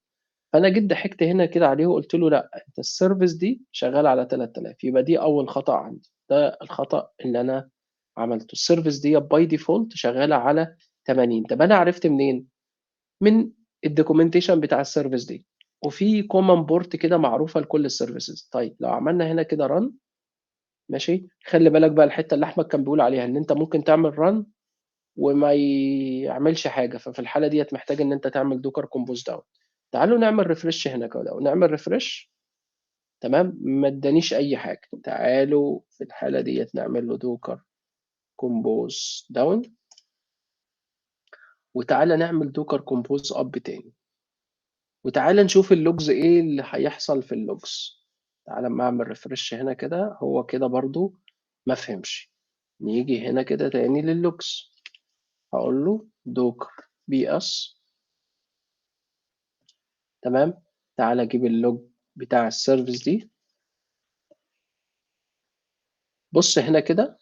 فأنا جيت ضحكت هنا كده عليه وقُلت له لأ، أنت الservice دي شغالة على 3000، يبقى دي أول خطأ عندي، ده الخطأ اللي أنا عملته. الservice ديّة by default شغالة على 80. طب أنا عرفت منين؟ من الdocumentation بتاع الservice دي، وفي common port كده معروفة لكل الservices. طيب لو عملنا هنا كده run ماشي، خلّي بالك بقى الحتّة اللي أحمد كان بيقول عليها، إن أنت ممكن تعمل run وما يعملش حاجة، ففي الحالة ديّة محتاج إن أنت تعمل docker compose down. تعالوا نعمل refresh هنا كده ونعمل refresh، تمام، ما ادانيش أي حاجة. تعالوا في الحالة ديّة نعمل له docker compose down وتعالَ نعمل docker compose up تاني، وتعالَ نشوف الlogs إيه اللي هيحصل في الlogs. تعالَ أمّا أعمل refresh هنا كده، هو كده برضه ما فهمش. نيجي هنا كده تاني للlogs، هاقول له docker ps، تمام، تعالَ أجيب الlog بتاع الservice دي. بُص هنا كده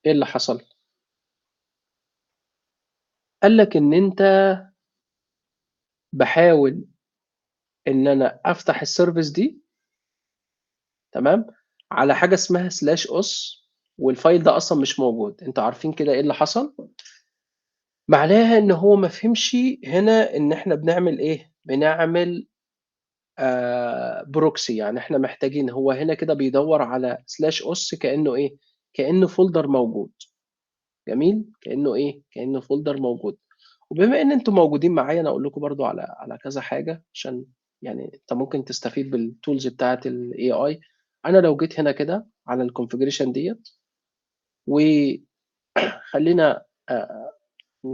إيه اللي حصل، قال لك إن أنت باحاول إن أنا أفتح الservice دي، تمام، على حاجة اسمها /os والfile ده أصلًا مش موجود. أنتم عارفين كده إيه اللي حصل؟ معناها إن هو ما فهمش هنا إن إحنا بنعمل إيه، بنعمل proxy. يعني إحنا محتاجين، هو هنا كده بيدوّر على /os كإنه إيه، كإنه folder موجود. جميل، كإنه إيه، كإنه folder موجود. وبما إن أنتم موجودين معايا أنا أقول لكم برضه على كذا حاجة عشان يعني أنت ممكن تستفيد بالtools بتاعة الAI. أنا لو جيت هنا كده على الconfiguration ديّة وخلّينا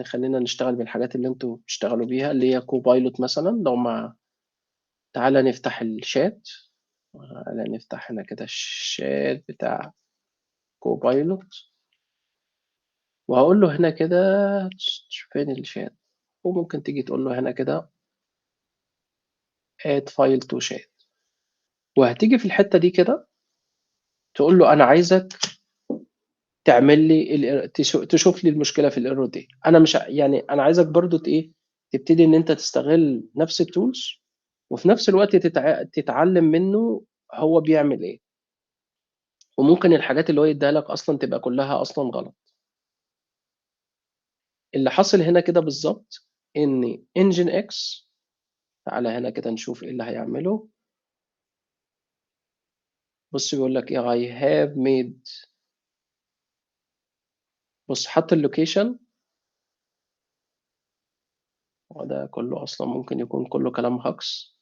خلّينا نشتغل بالحاجات اللي أنتم بتشتغلوا بيها اللي هي copilot مثلًا. لو ما تعالَ نفتح الchat، تعالَ نفتح هنا كده الchat بتاع copilot وهاقول له هنا كده فين الchat، وممكن تيجي تقول له هنا كده add file to chat وهتيجي في الحتّة دي كده تقول له أنا عايزك تعمل لي تشوف لي المشكلة في الerror دي. أنا مش يعني أنا عايزك برضه إيه، تبتدي إن أنت تستغل نفس الtools وفي نفس الوقت تتعلم منّه هو بيعمل إيه، وممكن الحاجات اللي هو يدّيها لك أصلًا تبقى كلّها أصلًا غلط. اللي حاصل هنا كده بالضبط إن nginx، تعالَ هنا كده نشوف إيه اللي هيعمله. بُص بيقول لك إيه I have made، بُص حَط الlocation، هو ده كلّه أصلًا ممكن يكون كلّه كلام هجص.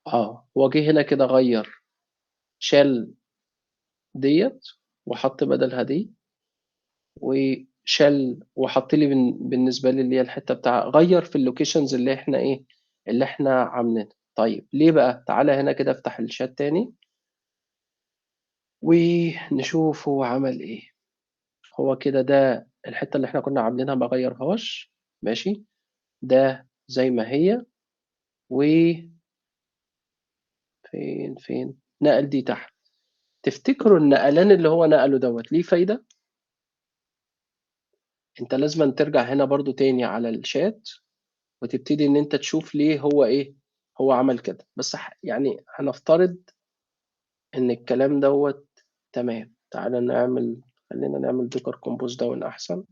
هو جه هنا كده غيّر، شال ديّة وحَط بدلها دي، وشال وحَط لي بالنسبة لي اللي هي الحتّة بتاع غيّر في الlocations اللي إحنا إيه، اللي إحنا عاملينها. طيب ليه بقى؟ تعالَ هنا كده افتح الchat تاني ونشوف هو عمل إيه. هو كده ده الحتّة اللي إحنا كُنّا عاملينها ما غيّرهاش، ماشي، ده زي ما هي وفين، فين؟ نقل دي تحت. تفتكروا النقلان اللي هو نقله دوّة ليه فايدة؟ أنت لازمًا ترجع هنا برضه تاني على الchat وتبتدي إن أنت تشوف ليه هو إيه، هو عمل كده، بس يعني هنفترض إن الكلام دوّة تمام، خلّينا نعمل docker compose down أحسن.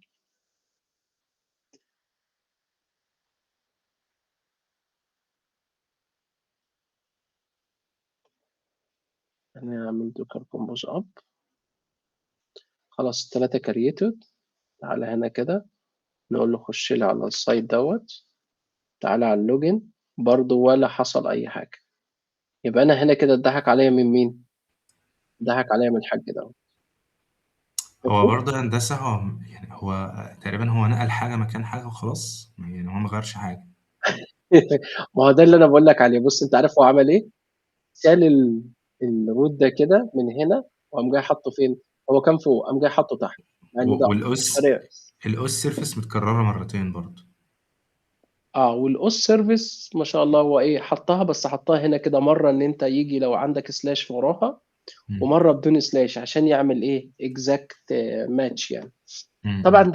هنعمل docker compose up. خلاص ال3 created. تعالَ هنا كده نقول له خُش لي على الsite دوّة، تعالَ على الlogin برضه ولا حصل أي حاجة، يبقى أنا هنا كده اتضحك عليَّ من مين؟ اتضحك عليَّ من الحاج دوّة. هو ماشي؟ برضه هندسة يعني هو تقريبًا هو نقل حاجة مكان حاجة وخلاص، يعني هو ما غيّرش حاجة. ما هو ده اللي أنا باقول لك عليه، بُص أنت عارف هو عمل إيه؟ شال الroot ده كده من هنا وقام جاي حاطّه فين؟ هو كان فوق، قام جاي حاطّه تحت، مع إن ده والأُس طريقة. الأُس surface متكررة مرتين برضه. والقوس service ما شاء الله هو إيه، حطّها بس حطّها هنا كده مرّة إن أنت ييجي لو عندك slash وراها، إمم. ومرّة بدون slash عشان يعمل إيه، exact match يعني. إمم، طبعًا إمم.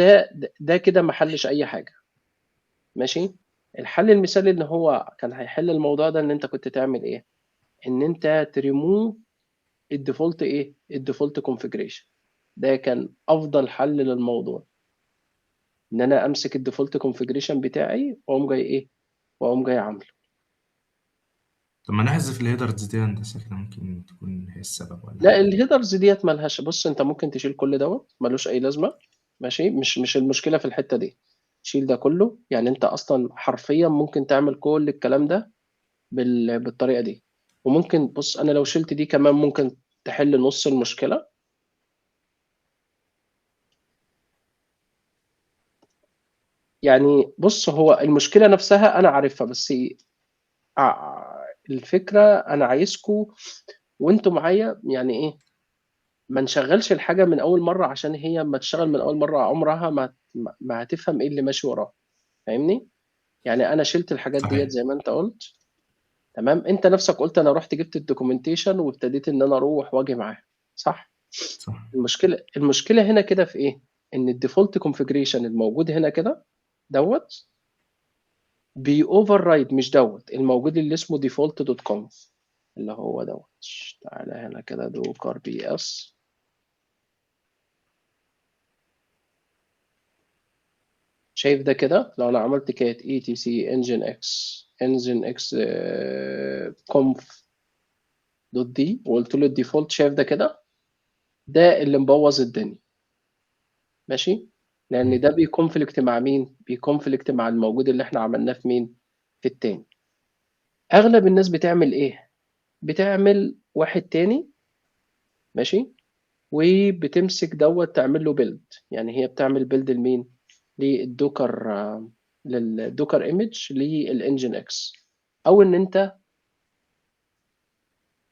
ده كده ما حلّش أي حاجة، ماشي؟ الحل المثالي إن هو كان هيحل الموضوع ده إن أنت كنت تعمل إيه، إن أنت تremove الdefault إيه، الdefault configuration. ده كان أفضل حل للموضوع، إن أنا أمسك الdefault configuration بتاعي وأقوم جاي إيه، وأقوم جاي عامله. طب ما نحذف الheaders دي يا هندسة كده ممكن تكون هي السبب والّا لأ حاجة. الheaders ديّة ما لهاش، بُص أنت ممكن تشيل كل دوّة، ما لوش أي لازمة، ماشي؟ مش المشكلة في الحتّة دي، شيل ده كلّه، يعني أنت أصلًا حرفيًا ممكن تعمل كل الكلام ده بالطريقة دي، وممكن بُص أنا لو شِلت دي كمان ممكن تحل نُص المشكلة. يعني بُص هو المشكلة نفْسها أنا عارفها، بس الفكرة أنا عايزكم وأنتم معايا يعني إيه، ما نشغّلش الحاجة من أول مرّة عشان هي أمّا تشتغل من أول مرّة عمرها ما هتفهم إيه اللي ماشي وراها، فاهمني؟ يعني أنا شِلت الحاجات ديّة صحيح. زي ما أنت قُلت، تمام؟ أنت نَفْسك قُلت أنا رُحت جِبت الdocumentation وابتديت إن أنا أروح وآجي معاها، صح؟ صح. المشكلة هنا كده في إيه، إن الdefault configuration الموجود هنا كده دوّة بيoverride مش دوّة، الموجود اللي اسمه default.conf اللي هو دوّة، تعالَ هنا كده docker ps. شايف ده كده؟ لو أنا عملت cat etc nginx conf.d وقُلت له الdefault شايف ده كده؟ ده اللي مبوّظ الدنيا، ماشي؟ لإن إمم. ده بيconflict مع مين؟ بيconflict مع الموجود اللي إحنا عملناه في مين؟ في التاني. أغلب الناس بتعمل إيه؟ بتعمل واحد تاني، ماشي؟ وبتمسك دوّة تعمل له build، يعني هي بتعمل build لمين؟ للdocker للdocker image للnginx، أو إن أنت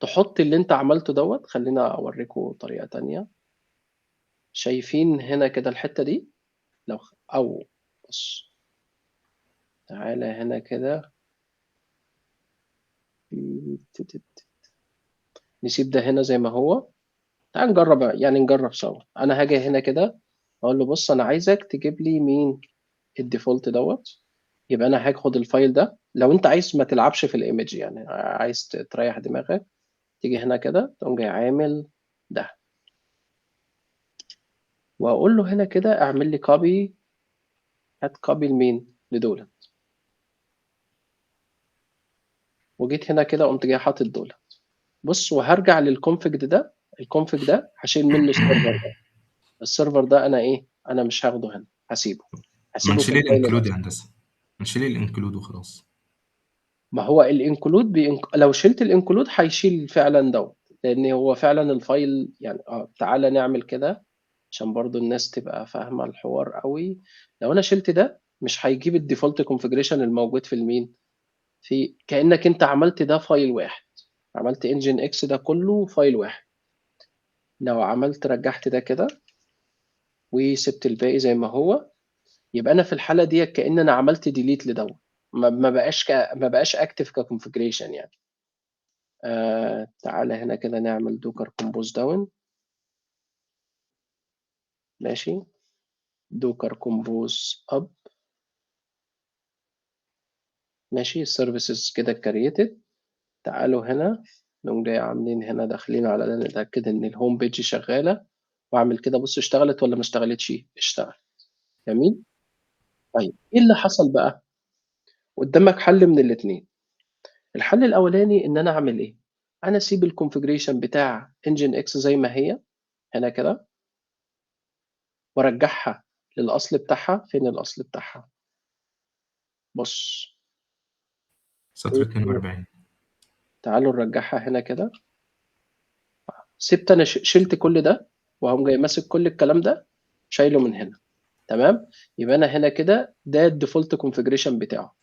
تحُط اللي أنت عملته دوّة. خلّيني أورّيكم طريقة تانية. شايفين هنا كده الحتّة دي؟ أو بُص، تعالَ هنا كده نسيب ده هنا زي ما هو، تعالَ نجرّب يعني نجرّب سوا. أنا هاجي هنا كده أقول له بُص أنا عايزك تجيب لي مين، الdefault دوّة، يبقى أنا هاخد الfile ده. لو أنت عايز ما تلعبش في الimage يعني عايز تريّح دماغك، تيجي هنا كده تقوم جاي عامل ده، وأقول له هنا كده اعمل لي copy، هات copy لمين، لدُولة، وجيت هنا كده قُمت جاي حاطط دُولة. بُص وهارجع للconfig ده، الconfig ده هاشيل منّه الserver ده، الserver ده أنا إيه، أنا مش هاخده هنا، هاسيبه، طب ما هاسيبه في نشيل الfile الinclude يا الأصلي. هندسة، ما نشيل الinclude وخلاص. ما هو الinclude لو شِلت الinclude هيشيل فعلًا دوّة، لإن هو فعلًا الfile يعني تعالَ نعمل كده عشان برضه الناس تبقى فاهمة الحوار أوي. لو أنا شِلت ده مش هيجيب الdefault configuration الموجود في المين، كإنّك أنت عملت ده file واحد، عملت nginx ده كلّه file واحد. لو عملت رجّعت ده كده وسِبت الباقي زي ما هو، يبقى أنا في الحالة ديّة كإن أنا عملت delete لدوّة، ما بقاش active كconfiguration يعني. تعالَ هنا كده نعمل docker compose down، ماشي؟ docker compose up. ماشي، السيرفيسز كده كرييتد. تعالوا هنا نقوم جاي عاملين هنا داخلين على ده نتأكد ان الهوم بيج شغالة، واعمل كده بص اشتغلت ولا ما اشتغلتش؟ اشتغل. جميل. طيب ايه اللي حصل بقى؟ قدامك حل من الاثنين. الحل الاولاني ان انا اعمل ايه؟ انا اسيب الكونفيجريشن بتاع انجن اكس زي ما هي هنا كده، وارجعها للاصل بتاعها. فين الاصل بتاعها؟ بص، سطر 42. تعالوا نرجعها هنا كده. سبت انا شلت كل ده، وهقوم جاي ماسك كل الكلام ده شايله من هنا. تمام. يبقى انا هنا كده ده الديفولت كونفيجريشن بتاعه.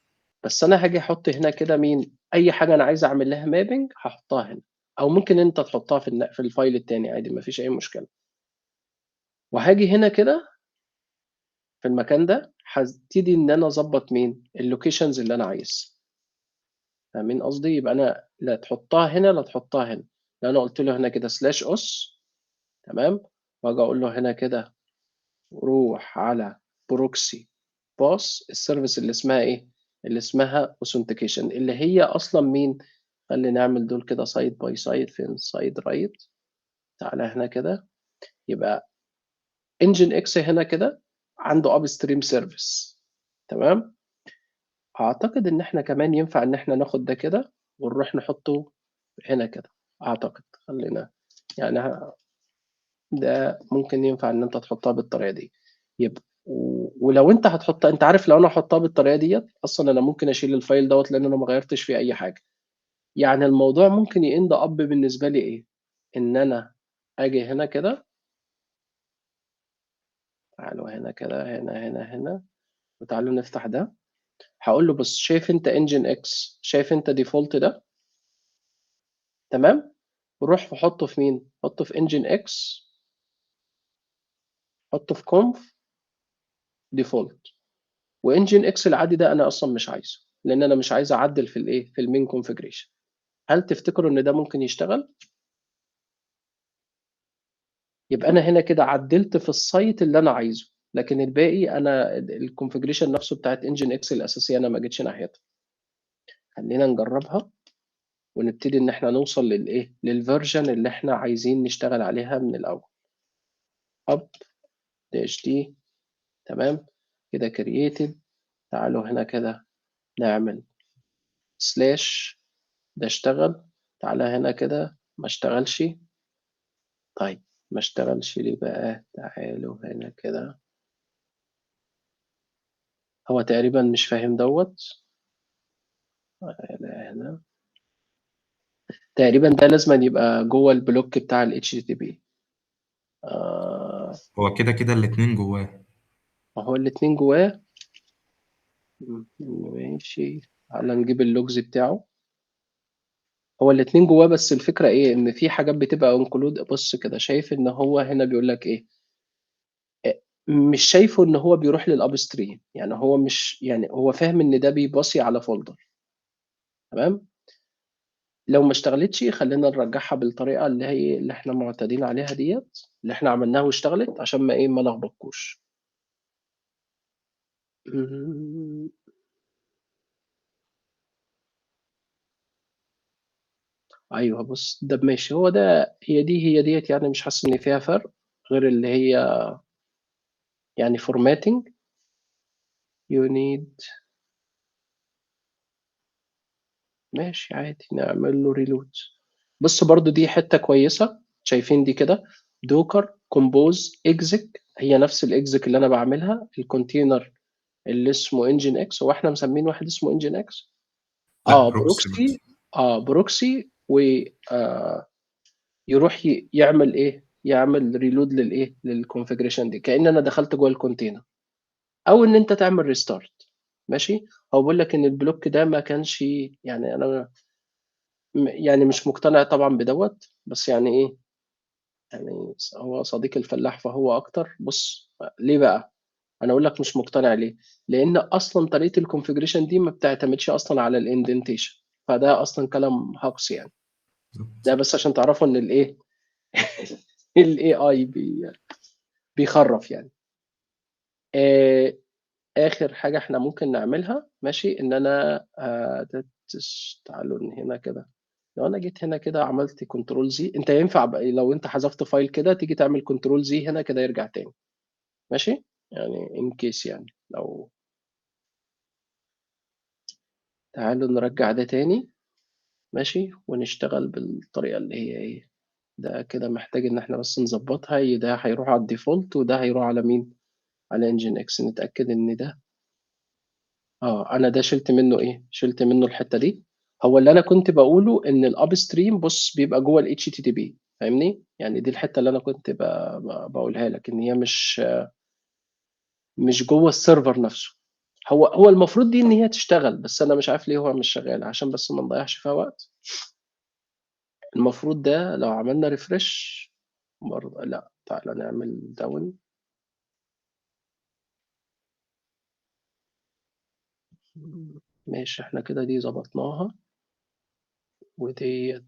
بس انا هاجي احط هنا كده مين؟ اي حاجه انا عايز اعمل لها مابنج هحطها هنا، او ممكن انت تحطها في الفايل التاني عادي، مفيش اي مشكله. وهاجي هنا كده في المكان ده هبتدي ان انا اظبط مين؟ اللوكيشنز اللي انا عايز. فاهمين قصدي؟ يبقى انا لا تحطها هنا لا تحطها هنا. لو انا قلت له هنا كده سلاش اس، تمام، واجي اقول له هنا كده روح على بروكسي باس السيرفيس اللي اسمها ايه؟ اللي اسمها اوثنتيكيشن، اللي هي اصلا مين؟ خلي نعمل دول كده سايد باي سايد. فين سايد رايت؟ تعالى هنا كده. يبقى انجن اكس هنا كده عنده اب ستريم سيرفيس. تمام. اعتقد ان احنا كمان ينفع ان احنا ناخد ده كده ونروح نحطه هنا كده. اعتقد خلينا يعني ده ممكن ينفع ان انت تحطها بالطريقه دي. يبقى ولو انت هتحطها، انت عارف لو انا هحطها بالطريقه ديت اصلا انا ممكن اشيل الفايل دوت لان انا ما غيرتش فيه اي حاجه. يعني الموضوع ممكن يند اب بالنسبه لي ايه؟ ان انا اجي هنا كده. تعالوا هنا كده، هنا وتعالوا نفتح ده. هقول له بص، شايف انت انجن اكس؟ شايف انت ديفولت ده؟ تمام. وروح حطه في مين؟ حطه في انجن اكس، حطه في كونف ديفولت. وانجن اكس العادي ده انا اصلا مش عايزه، لان انا مش عايز اعدل في الايه، في المين كونفيجريشن. هل تفتكروا ان ده ممكن يشتغل؟ يبقى انا هنا كده عدلت في السايت اللي انا عايزه، لكن الباقي انا الكونفيجريشن نفسه بتاعت انجن اكس الاساسيه انا ما جيتش ناحيتها. خلينا نجربها ونبتدي ان احنا نوصل للايه، للفيرجن اللي احنا عايزين نشتغل عليها من الاول. اب داش دي. تمام كده كرييتد. تعالوا هنا كده نعمل سلاش. ده اشتغل. تعالى هنا كده ما اشتغلش. طيب ما اشتغلش ليه بقى؟ تعالوا هنا كده. هو تقريبا مش فاهم دوت. هنا تقريبا ده لازم يبقى جوه البلوك بتاع ال HTTP. هو كده كده الاتنين جواه. ما هو الاتنين جواه. ماشي. تعالى نجيب اللوجز بتاعه. هو الاتنين جواه، بس الفكرة ايه؟ ان في حاجات بتبقى انكلود. بص كده، شايف ان هو هنا بيقول لك ايه؟ مش شايفه ان هو بيروح للاب ستريم. يعني هو مش، يعني هو فاهم ان ده بيباصي على فولدر. تمام. لو ما اشتغلتش خلينا نرجعها بالطريقه اللي هي اللي احنا معتادين عليها ديت، اللي احنا عملناها واشتغلت، عشان ما ايه، ما لخبطكوش. ايوه بص ده ماشي. هو ده، هي ديت يعني مش حاسس ان فيها فرق غير اللي هي يعني formatting. you need. ماشي عادي نعمل له ريلود. بص برضو دي حتة كويسة. شايفين دي كده؟ دوكر كومبوز اكزيك، هي نفس الاكزيك اللي انا بعملها. الكونتينر اللي اسمه انجن اكس، هو احنا مسمين واحد اسمه انجن اكس؟ لا، اه بروكسي بروكسي. بس. اه بروكسي. و يروح يعمل ايه؟ يعمل ريلود للايه، للكونفيجريشن دي، كأن انا دخلت جوه الكونتينر. او ان انت تعمل ريستارت. ماشي. هو بيقول لك ان البلوك ده ما كانش، يعني انا يعني مش مقتنع طبعا بدوت، بس يعني ايه، يعني هو صديق الفلاح فهو اكتر. بص ليه بقى؟ انا اقول لك مش مقتنع ليه. لان اصلا طريقه الكونفيجريشن دي ما بتعتمدش اصلا على الاندنتيشن، فده اصلا كلام هاكس يعني. ده بالظبط. بس عشان تعرفوا ان الايه الاي اي بيخرف يعني. آخر حاجة إحنا ممكن نعملها ماشي، إن أنا تعالوا هنا كده، لو أنا جيت هنا كده عملت كنترول زي، أنت ينفع لو أنت حذفت فايل كده تيجي تعمل كنترول زي هنا كده يرجع تاني ماشي، يعني إن كيس يعني لو، تعالوا نرجع ده تاني ماشي ونشتغل بالطريقة اللي هي إيه. ده كده محتاج إن إحنا بس نظبطها، ده هيروح على الديفولت وده هيروح على مين؟ على انجين اكس. نتأكد إن ده أنا ده شلت منه إيه؟ شلت منه الحتة دي. هو اللي أنا كنت بقوله إن الأب ستريم بص بيبقى جوه ال HTTP فاهمني؟ يعني دي الحتة اللي أنا كنت بقولها لك إن هي مش جوه السيرفر نفسه. هو المفروض دي إن هي تشتغل، بس أنا مش عارف ليه هو مش شغال، عشان بس ما نضيعش فيها وقت. المفروض ده لو عملنا ريفرش برضه، لا تعالى نعمل داون. ماشي احنا كده دي ظبطناها، ودي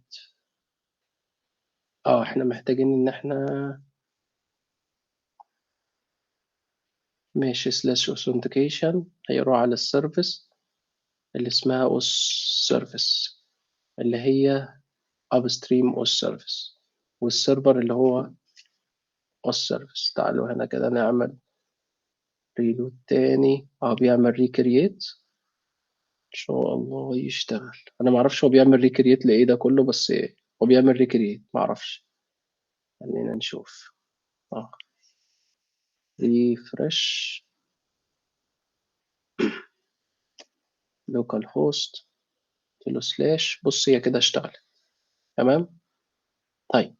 احنا محتاجين ان احنا ماشي سلاش authentication هيروح على السيرفيس اللي اسمها os service، اللي هي upstream os service، والسيرفر اللي هو os service. تعالوا هنا كده نعمل ريلود تاني، بيعمل ريكرييت ان شاء الله يشتغل. انا ما اعرفش هو بيعمل ريكرييت لايه ده كله، بس هو بيعمل ريكرييت ما اعرفش. خلينا نشوف. اه ريفرش لوكال هوست له سلاش، بص هي كده اشتغلت تمام. طيب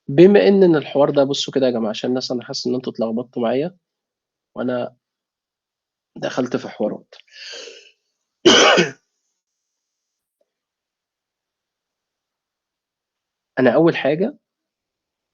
بما ان الحوار ده، بصوا كده يا جماعه عشان الناس، انا حاسس ان انتوا اتلخبطتوا معايا وانا دخلت في حوارات. انا اول حاجه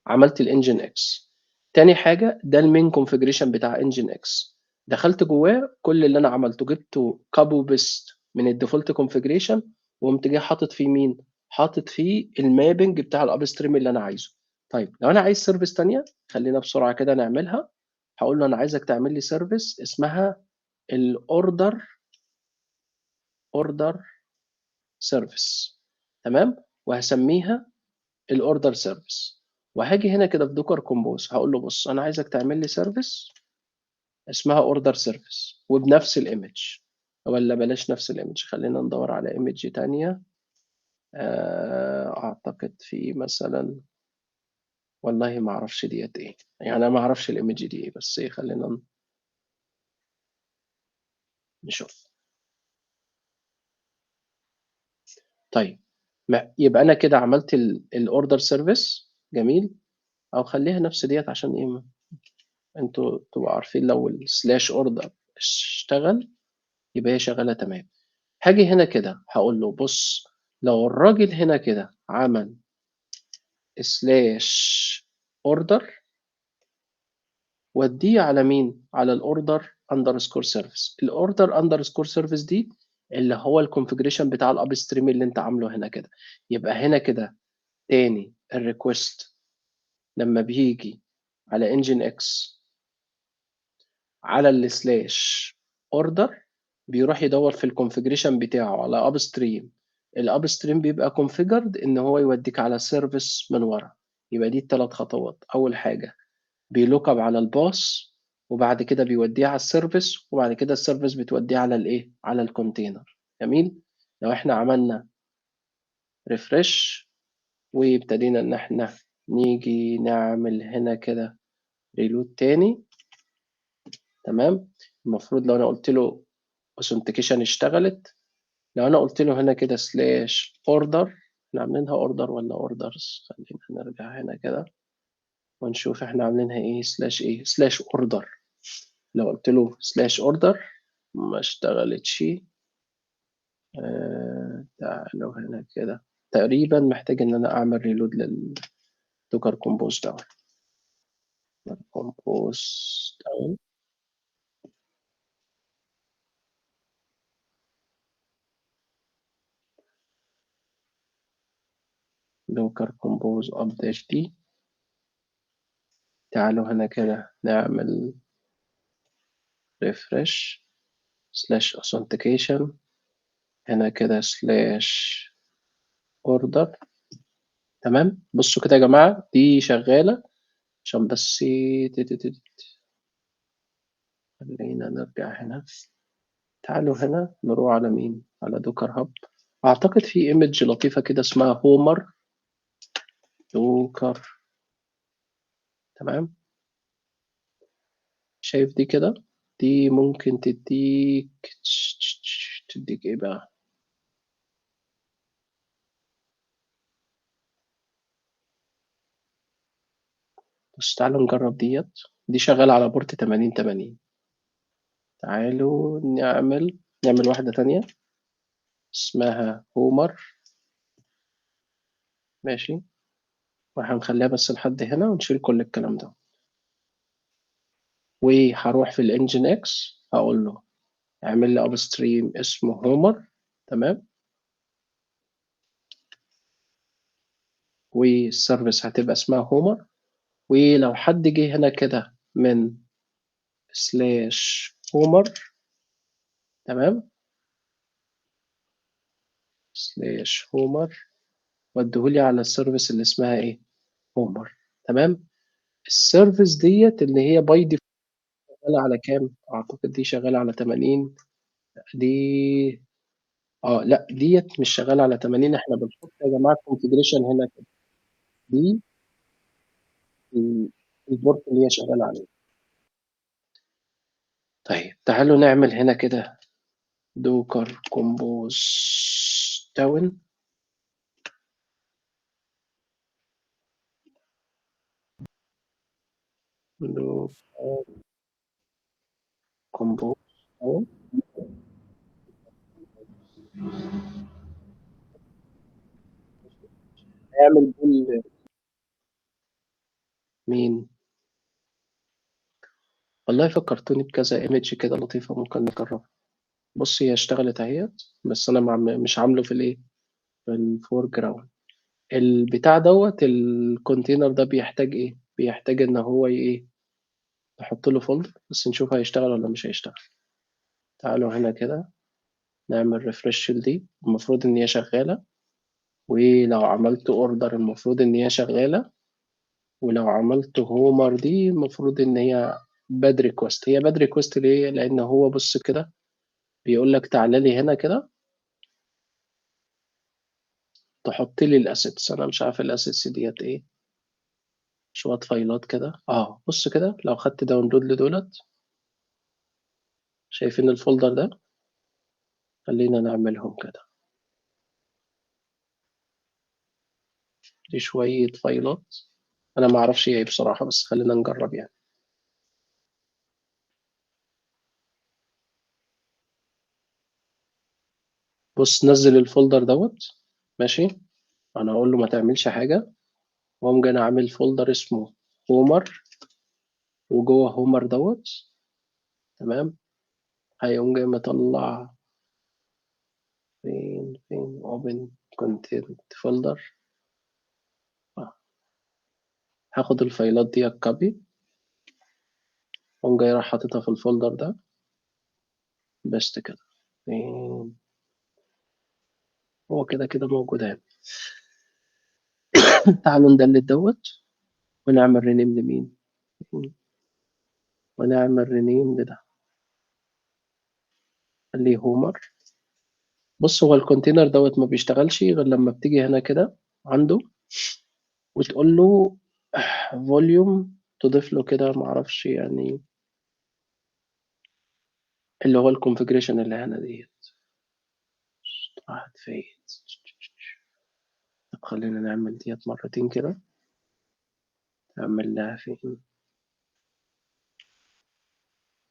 عملت الانجن اكس، تاني حاجه ده المين كونفيجريشن بتاع انجن اكس، دخلت جواه كل اللي انا عملته جبته كابو بيست من الديفولت كونفيجريشن، وقمت جاي حاطط فيه مين؟ حاطط فيه المابنج بتاع الاب ستريم اللي انا عايزه. طيب لو انا عايز سيرفيس تانية، خلينا بسرعه كده نعملها. هقول له انا عايزك تعمل لي سيرفيس اسمها الاوردر سيرفيس تمام، وهسميها الاوردر سيرفيس. وهاجي هنا كده في دوكر كومبوز هقول له بص انا عايزك تعمل لي سيرفيس اسمها اوردر سيرفيس وبنفس الايمج، ولا بلاش نفس الايمج، خلينا ندور على ايمج تانية. اعتقد في مثلا، والله ما اعرفش ديت ايه، يعني انا ما اعرفش الايمج دي ايه، بس ايه خلينا نشوف. طيب يبقى انا كده عملت الاوردر سيرفيس جميل، او خليها نفس ديت عشان ايه انتوا تبقوا عارفين لو السلاش اوردر اشتغل يبقى هي شغاله تمام. هاجي هنا كده هقول له بص لو الراجل هنا كده عمل سلاش اوردر، وديه على مين؟ على الاوردر اندرسكور سيرفيس. الاوردر اندرسكور سيرفيس دي اللي هو الكونفجريشن بتاع الاب ستريم اللي انت عامله هنا كده. يبقى هنا كده تاني الريكوست لما بيجي على انجن اكس على السلاش اوردر، بيروح يدور في الكونفجريشن بتاعه على اب ستريم. الاب ستريم بيبقى كونفيجرد ان هو يوديك على سيرفيس من ورا. يبقى دي الثلاث خطوات. اول حاجه بيلوك اب على الباص، وبعد كده بيوديه على السيرفيس، وبعد كده السيرفيس بتوديه على الايه؟ على الكونتينر. جميل. لو احنا عملنا ريفرش وابتدينا ان احنا نيجي نعمل هنا كده ريلود تاني تمام، المفروض لو انا قلت له اوثنتيكيشن اشتغلت. لو انا قلت له هنا كده سلاش اوردر، احنا عاملينها اوردر ولا اوردرز؟ خلينا نرجع هنا كده ونشوف احنا عاملينها ايه، سلاش ايه؟ سلاش اوردر. لو قلت له سلاش اوردر ما اشتغلتش. تعالوا هنا كده، تقريبا محتاج ان انا اعمل ريلود للدوكر كومبوز ده. كومبوز داون، دوكر كومبوز ابديت دي. تعالوا هنا كده نعمل refresh slash authentication هنا كده slash order. تمام. بصوا كده يا جماعة دي شغالة عشان بس خلينا نرجع هنا. تعالوا هنا نروح على مين؟ على دوكر هاب. أعتقد في ايمج لطيفة كده اسمها هومر دوكر. تمام. شايف دي كده؟ دي ممكن تديك ايه بقى؟ بس تعالوا نجرب ديت. دي شغالة على بورت 8080. تعالوا نعمل واحدة تانية اسمها هومر. ماشي. وهنخليها بس لحد هنا ونشيل كل الكلام ده. وهروح في الانجن اكس هقول له اعمل لي اب ستريم اسمه هومر. تمام. والسيرفيس هتبقى اسمها هومر. ولو حد جه هنا كده من سلاش هومر. تمام. سلاش هومر وديهولي على السيرفيس اللي اسمها ايه؟ هومر. تمام. السيرفيس ديت اللي هي باي ديفولت شغاله على كام؟ اعتقد دي شغاله على 80. دي لا ديت مش شغاله على 80. احنا بنحط يا جماعه الكونفجريشن هنا كده. دي البورت اللي هي شغاله عليه. طيب تعالوا نعمل هنا كده دوكر كومبوز داون. دوكر كومبوز داون. نعمل بول مين؟ والله فكرتوني بكذا ايمج كده لطيفة ممكن نجربها. بص هي اشتغلت اهيت بس انا مش عامله في الايه؟ في الفور جراوند. البتاع دوت الكونتينر ده بيحتاج ايه؟ بيحتاج ان هو ايه؟ نحط له فولدر بس نشوف هيشتغل ولا مش هيشتغل. تعالوا هنا كده نعمل ريفرش دي. المفروض ان هي شغالة. ولو عملت اوردر المفروض ان هي شغالة. ولو عملت هومر دي المفروض ان هي باد ريكوست. هي باد ريكوست ليه؟ لان هو بص كده بيقول لك تعالى لي هنا كده تحط لي الاسيتس. انا مش عارف الاسيتس ديت ايه. شويه فايلات كده. بص كده لو خدت داونلود لدولت. شايفين الفولدر ده؟ خلينا نعملهم كده. دي شويه فايلات. انا ما اعرفش ايه بصراحه بس خلينا نجرب يعني. بص نزل الفولدر دوت. ماشي. انا اقول له ما تعملش حاجه. واقوم جاي أنا عامل فولدر اسمه هومر. وجوه هومر دوت. تمام. هيقوم جاي مطلع فين open content folder. هاخد الفايلات دي كوبي. اقوم جاي راح حاططها في الفولدر ده. بس كده. فين؟ هو كده كده موجود اهي. تعالوا ندلت دوت. ونعمل رينيم لمين؟ ونعمل رينيم لده. خليه هومر. بص هو الكونتينر دوت ما بيشتغلش غير لما بتيجي هنا كده عنده. وتقول له فوليوم تضيف له كده معرفش يعني. اللي هو الكونفجريشن اللي هنا دي. راحت فين؟ طب خلينا نعمل ديت مرتين كده. نعمل لها فين؟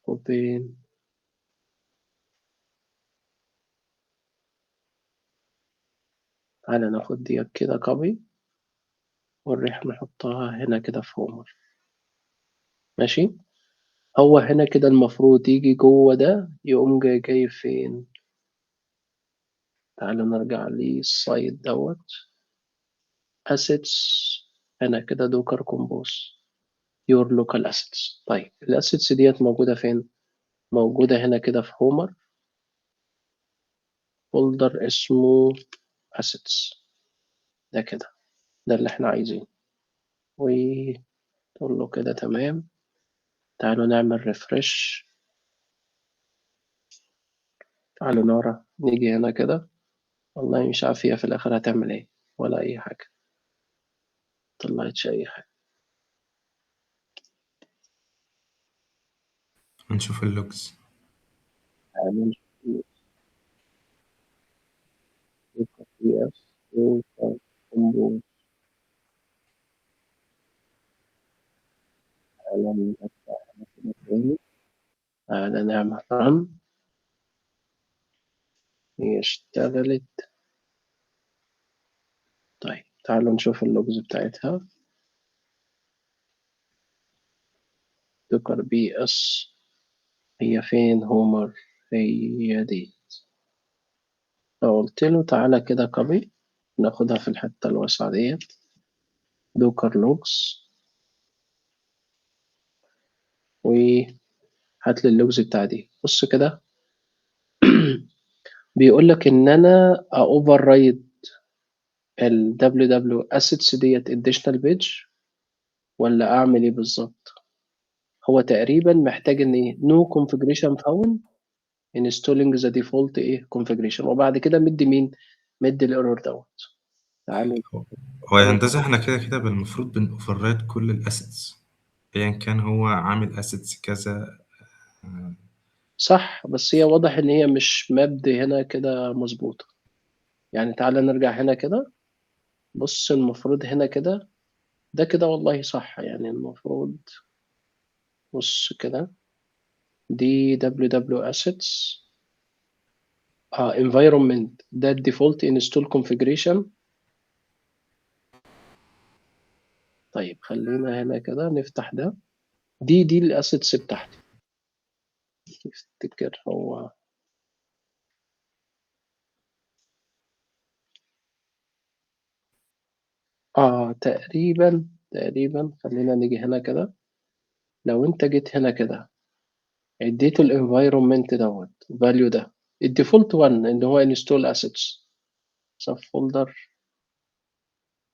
وبين. تعالى ناخد ديت كده كوبي. ونروح نحطها هنا كده في هومر. ماشي. هو هنا كده المفروض يجي جوه ده يقوم جاي فين؟ تعالى نرجع للسايت دوت. assets. هنا كده دوكر كومبوز. your local assets. طيب الاسيتس ديت موجودة فين؟ موجودة هنا كده في هومر، فولدر اسمه assets، ده كده، ده اللي احنا عايزينه. وتقول له كده تمام. تعالوا نعمل ريفرش. تعالوا نورا نيجي هنا كده. والله مش عارف هي في الآخر هتعمل ايه ولا أي حاجة، مطلعتش أي حاجة. هنشوف اللوجز. تعالوا نشوف PS كومبو. تعالى نرجع هنا كده تاني. تعالى نعمل رن. هي اشتغلت. طيب تعالوا نشوف اللوجز بتاعتها. دوكر PS، هي فين هومر؟ هي دي. فقلت له تعالى كده كوبي، ناخدها في الحتة الواسعة ديت. دوكر لوجز، وهات لي اللوجز بتاع دي. بص كده. بيقول لك ان انا اوفر رايد ال www assets ديت additional page، ولا اعمل ايه بالظبط؟ هو تقريبا محتاج ان ايه no configuration found installing the default ايه configuration، وبعد كده مدي مين؟ مدي الايرور دوت. تعالوا هو يا هندسة احنا كده كده بالمفروض بنوفررايت كل الاسيتس ايا كان هو عامل اسيتس كذا. صح، بس هي واضح ان هي مش مبدي هنا كده مظبوطة. يعني تعالى نرجع هنا كده. بص المفروض هنا كده، ده كده والله صح، يعني المفروض. بص كده، دي www assets، environment ده default install configuration. طيب خلينا هنا كده نفتح ده. دي الاسيتس بتاعتي. افتكر هو تقريبا خلينا نيجي هنا كده. لو انت جيت هنا كده اديته الانفايرومنت دوت فاليو ده، الديفولت 1 اللي هو انستول اسيتس سب فولدر.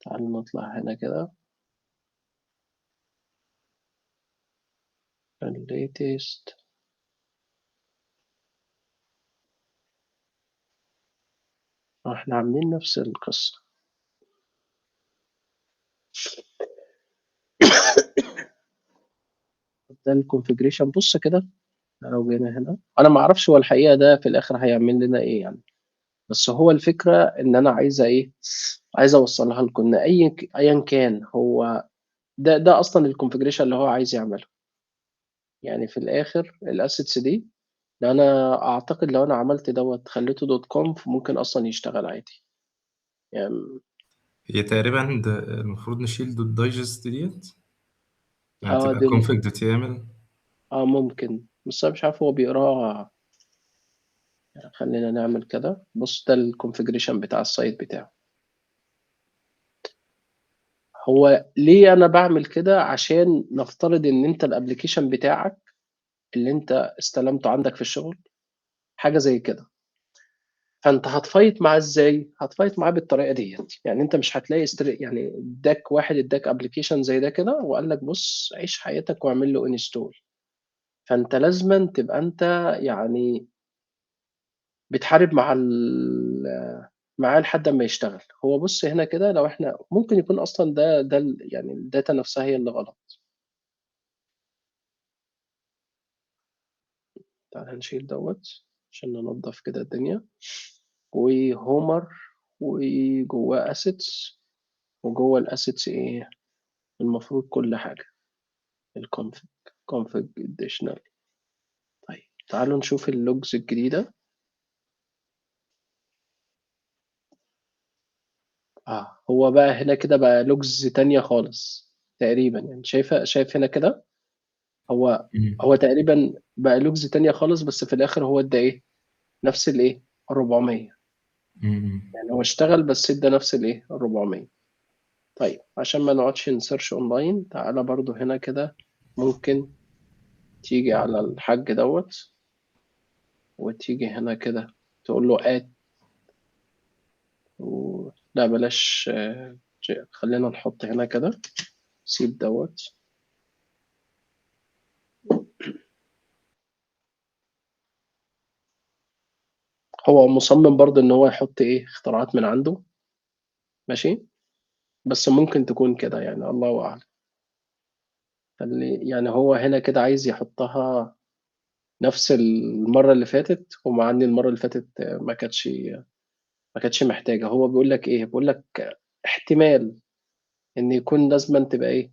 تعال نطلع هنا كده الليتست. احنا عاملين نفس القصة. ده الكونفيجريشن. بص كده، لو جينا هنا انا ما اعرفش هو الحقيقة ده في الاخر هيعمل لنا ايه يعني. بس هو الفكرة ان انا عايزة ايه، عايز اوصلها لكم ان ايا كان هو ده اصلا الكونفيجريشن اللي هو عايز يعمله. يعني في الاخر الاسيتس دي، لو انا اعتقد لو انا عملت دوت خليته دوت كوم ممكن اصلا يشتغل عادي يعني. هي تقريبا ده المفروض نشيل دوت دايجست ديت، يعني اه تبقى دي config المفروض. دوت يامل. ممكن، بس انا مش عارف هو بيقراها. خلينا نعمل كده. بص ده الكونفيجريشن بتاع السايت بتاعه. هو ليه انا بعمل كده؟ عشان نفترض ان انت الابليكيشن بتاعك اللي انت استلمته عندك في الشغل حاجه زي كده، فانت هتفايت معاه ازاي؟ هتفايت معاه بالطريقه ديت. يعني انت مش هتلاقي يعني اداك واحد اداك ابلكيشن زي ده كده وقال لك بص عيش حياتك واعمل له انستول. فانت لازما تبقى انت يعني بتحارب معاه لحد ما يشتغل. هو بص هنا كده، لو احنا ممكن يكون اصلا يعني الداتا نفسها هي اللي غلط. تعال نشيل دوت عشان ننظف كده الدنيا. وهومر، وجواه اسيتس، وجوه الاسيتس ايه المفروض كل حاجة. الconfig config additional. طيب تعالوا نشوف اللوجز الجديدة. هو بقى هنا كده بقى لوجز تانية خالص تقريبا. يعني شايف هنا كده. هو مم. هو تقريبا بقى لوجز تانية خالص، بس في الآخر هو ادى ايه؟ نفس الايه؟ 400. مم. يعني هو اشتغل بس ادى نفس الايه؟ 400. طيب عشان ما نقعدش نسيرش اونلاين، تعالى برضو هنا كده ممكن تيجي على الحاج دوت. وتيجي هنا كده تقول له add لا بلاش خلينا نحط هنا كده سيب دوت. هو مصمم برضه ان هو يحط ايه اختراعات من عنده، ماشي، بس ممكن تكون كده يعني الله اعلم. يعني هو هنا كده عايز يحطها نفس المرة اللي فاتت، ومع ان المرة اللي فاتت ما كانتش محتاجة. هو بيقول لك ايه، بيقول لك احتمال ان يكون لازما تبقى ايه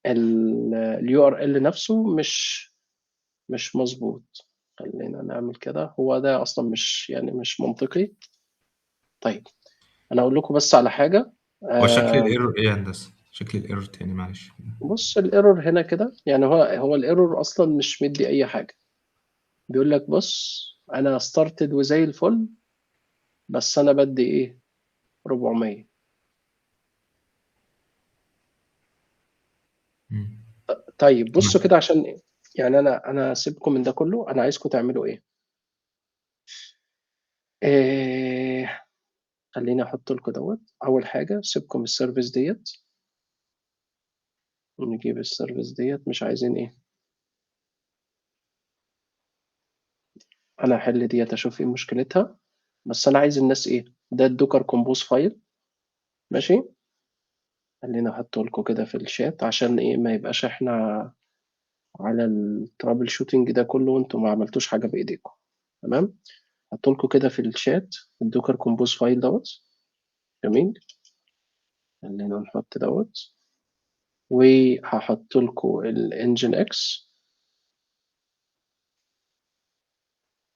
اليو ار ال نفسه مش مظبوط. خلينا نعمل كده، هو ده اصلا مش يعني مش منطقي. طيب انا اقول لكم بس على حاجة. هو شكل آه الايرور ايه يا هندسه؟ شكل الايرور تاني معلش. بص الايرور هنا كده، يعني هو الايرور اصلا مش مدي اي حاجة. بيقول لك بص انا ستارتد وزي الفل، بس انا بدي ايه 400. مم. طيب بصوا تمام. كده عشان إيه؟ يعني انا سيبكم من ده كله، انا عايزكم تعملوا ايه. إيه خليني احط لكم دوت. اول حاجه سيبكم السيرفيس ديت، نجيب السيرفيس ديت مش عايزين ايه. انا هحل ديت اشوف ايه مشكلتها، بس انا عايز الناس ايه ده الدوكر كومبوز فايل، ماشي. خلينا احطه لكم كده في الشات عشان ايه ما يبقاش احنا على الترابل شوتنج ده كله وانتم ما عملتوش حاجه بايديكم. تمام. حط لكم كده في الشات الدوكر كومبوز فايل دوت. جميل. خلينا نحط دوت، وهحط لكم الانجن اكس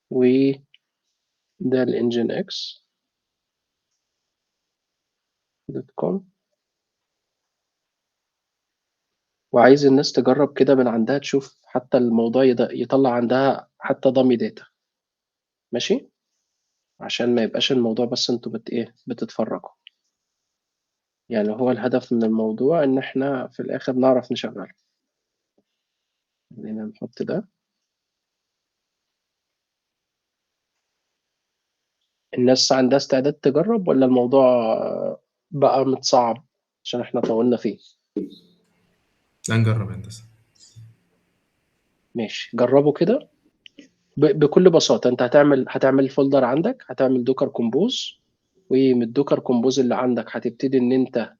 وده الانجن اكس دوت كوم. وعايز الناس تجرب كده من عندها تشوف حتى الموضوع يطلع عندها حتى ضمي داتا، ماشي، عشان ما يبقاش الموضوع بس انتوا ايه بتتفرجوا. يعني هو الهدف من الموضوع ان احنا في الاخر نعرف نشغله. خلينا نحط ده. الناس عندها استعداد تجرب ولا الموضوع بقى متصعب عشان احنا طولنا فيه؟ لا نجرب يا هندسه. ماشي جربوا كده. بكل بساطة انت هتعمل فولدر عندك، هتعمل دوكر كومبوز، ومن الدوكر كومبوز اللي عندك هتبتدي ان انت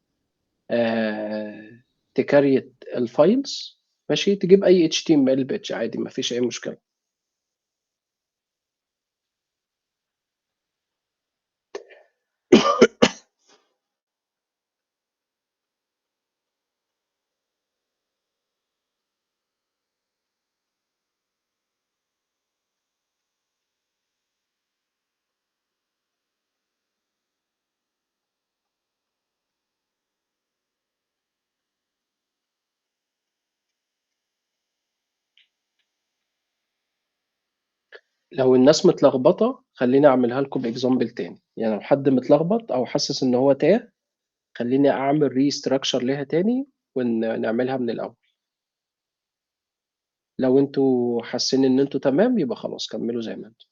تكريت الفايلز، ماشي. تجيب اي HTML بيتش عادي ما فيش اي مشكلة. لو الناس متلخبطة خليني اعملها لكم باكزامبل تاني. يعني لو حد متلخبط او حاسس ان هو تاه، خليني اعمل ريستراكشر ليها تاني ونعملها من الاول. لو انتوا حاسين ان انتوا تمام يبقى خلاص كملوا زي ما انتوا.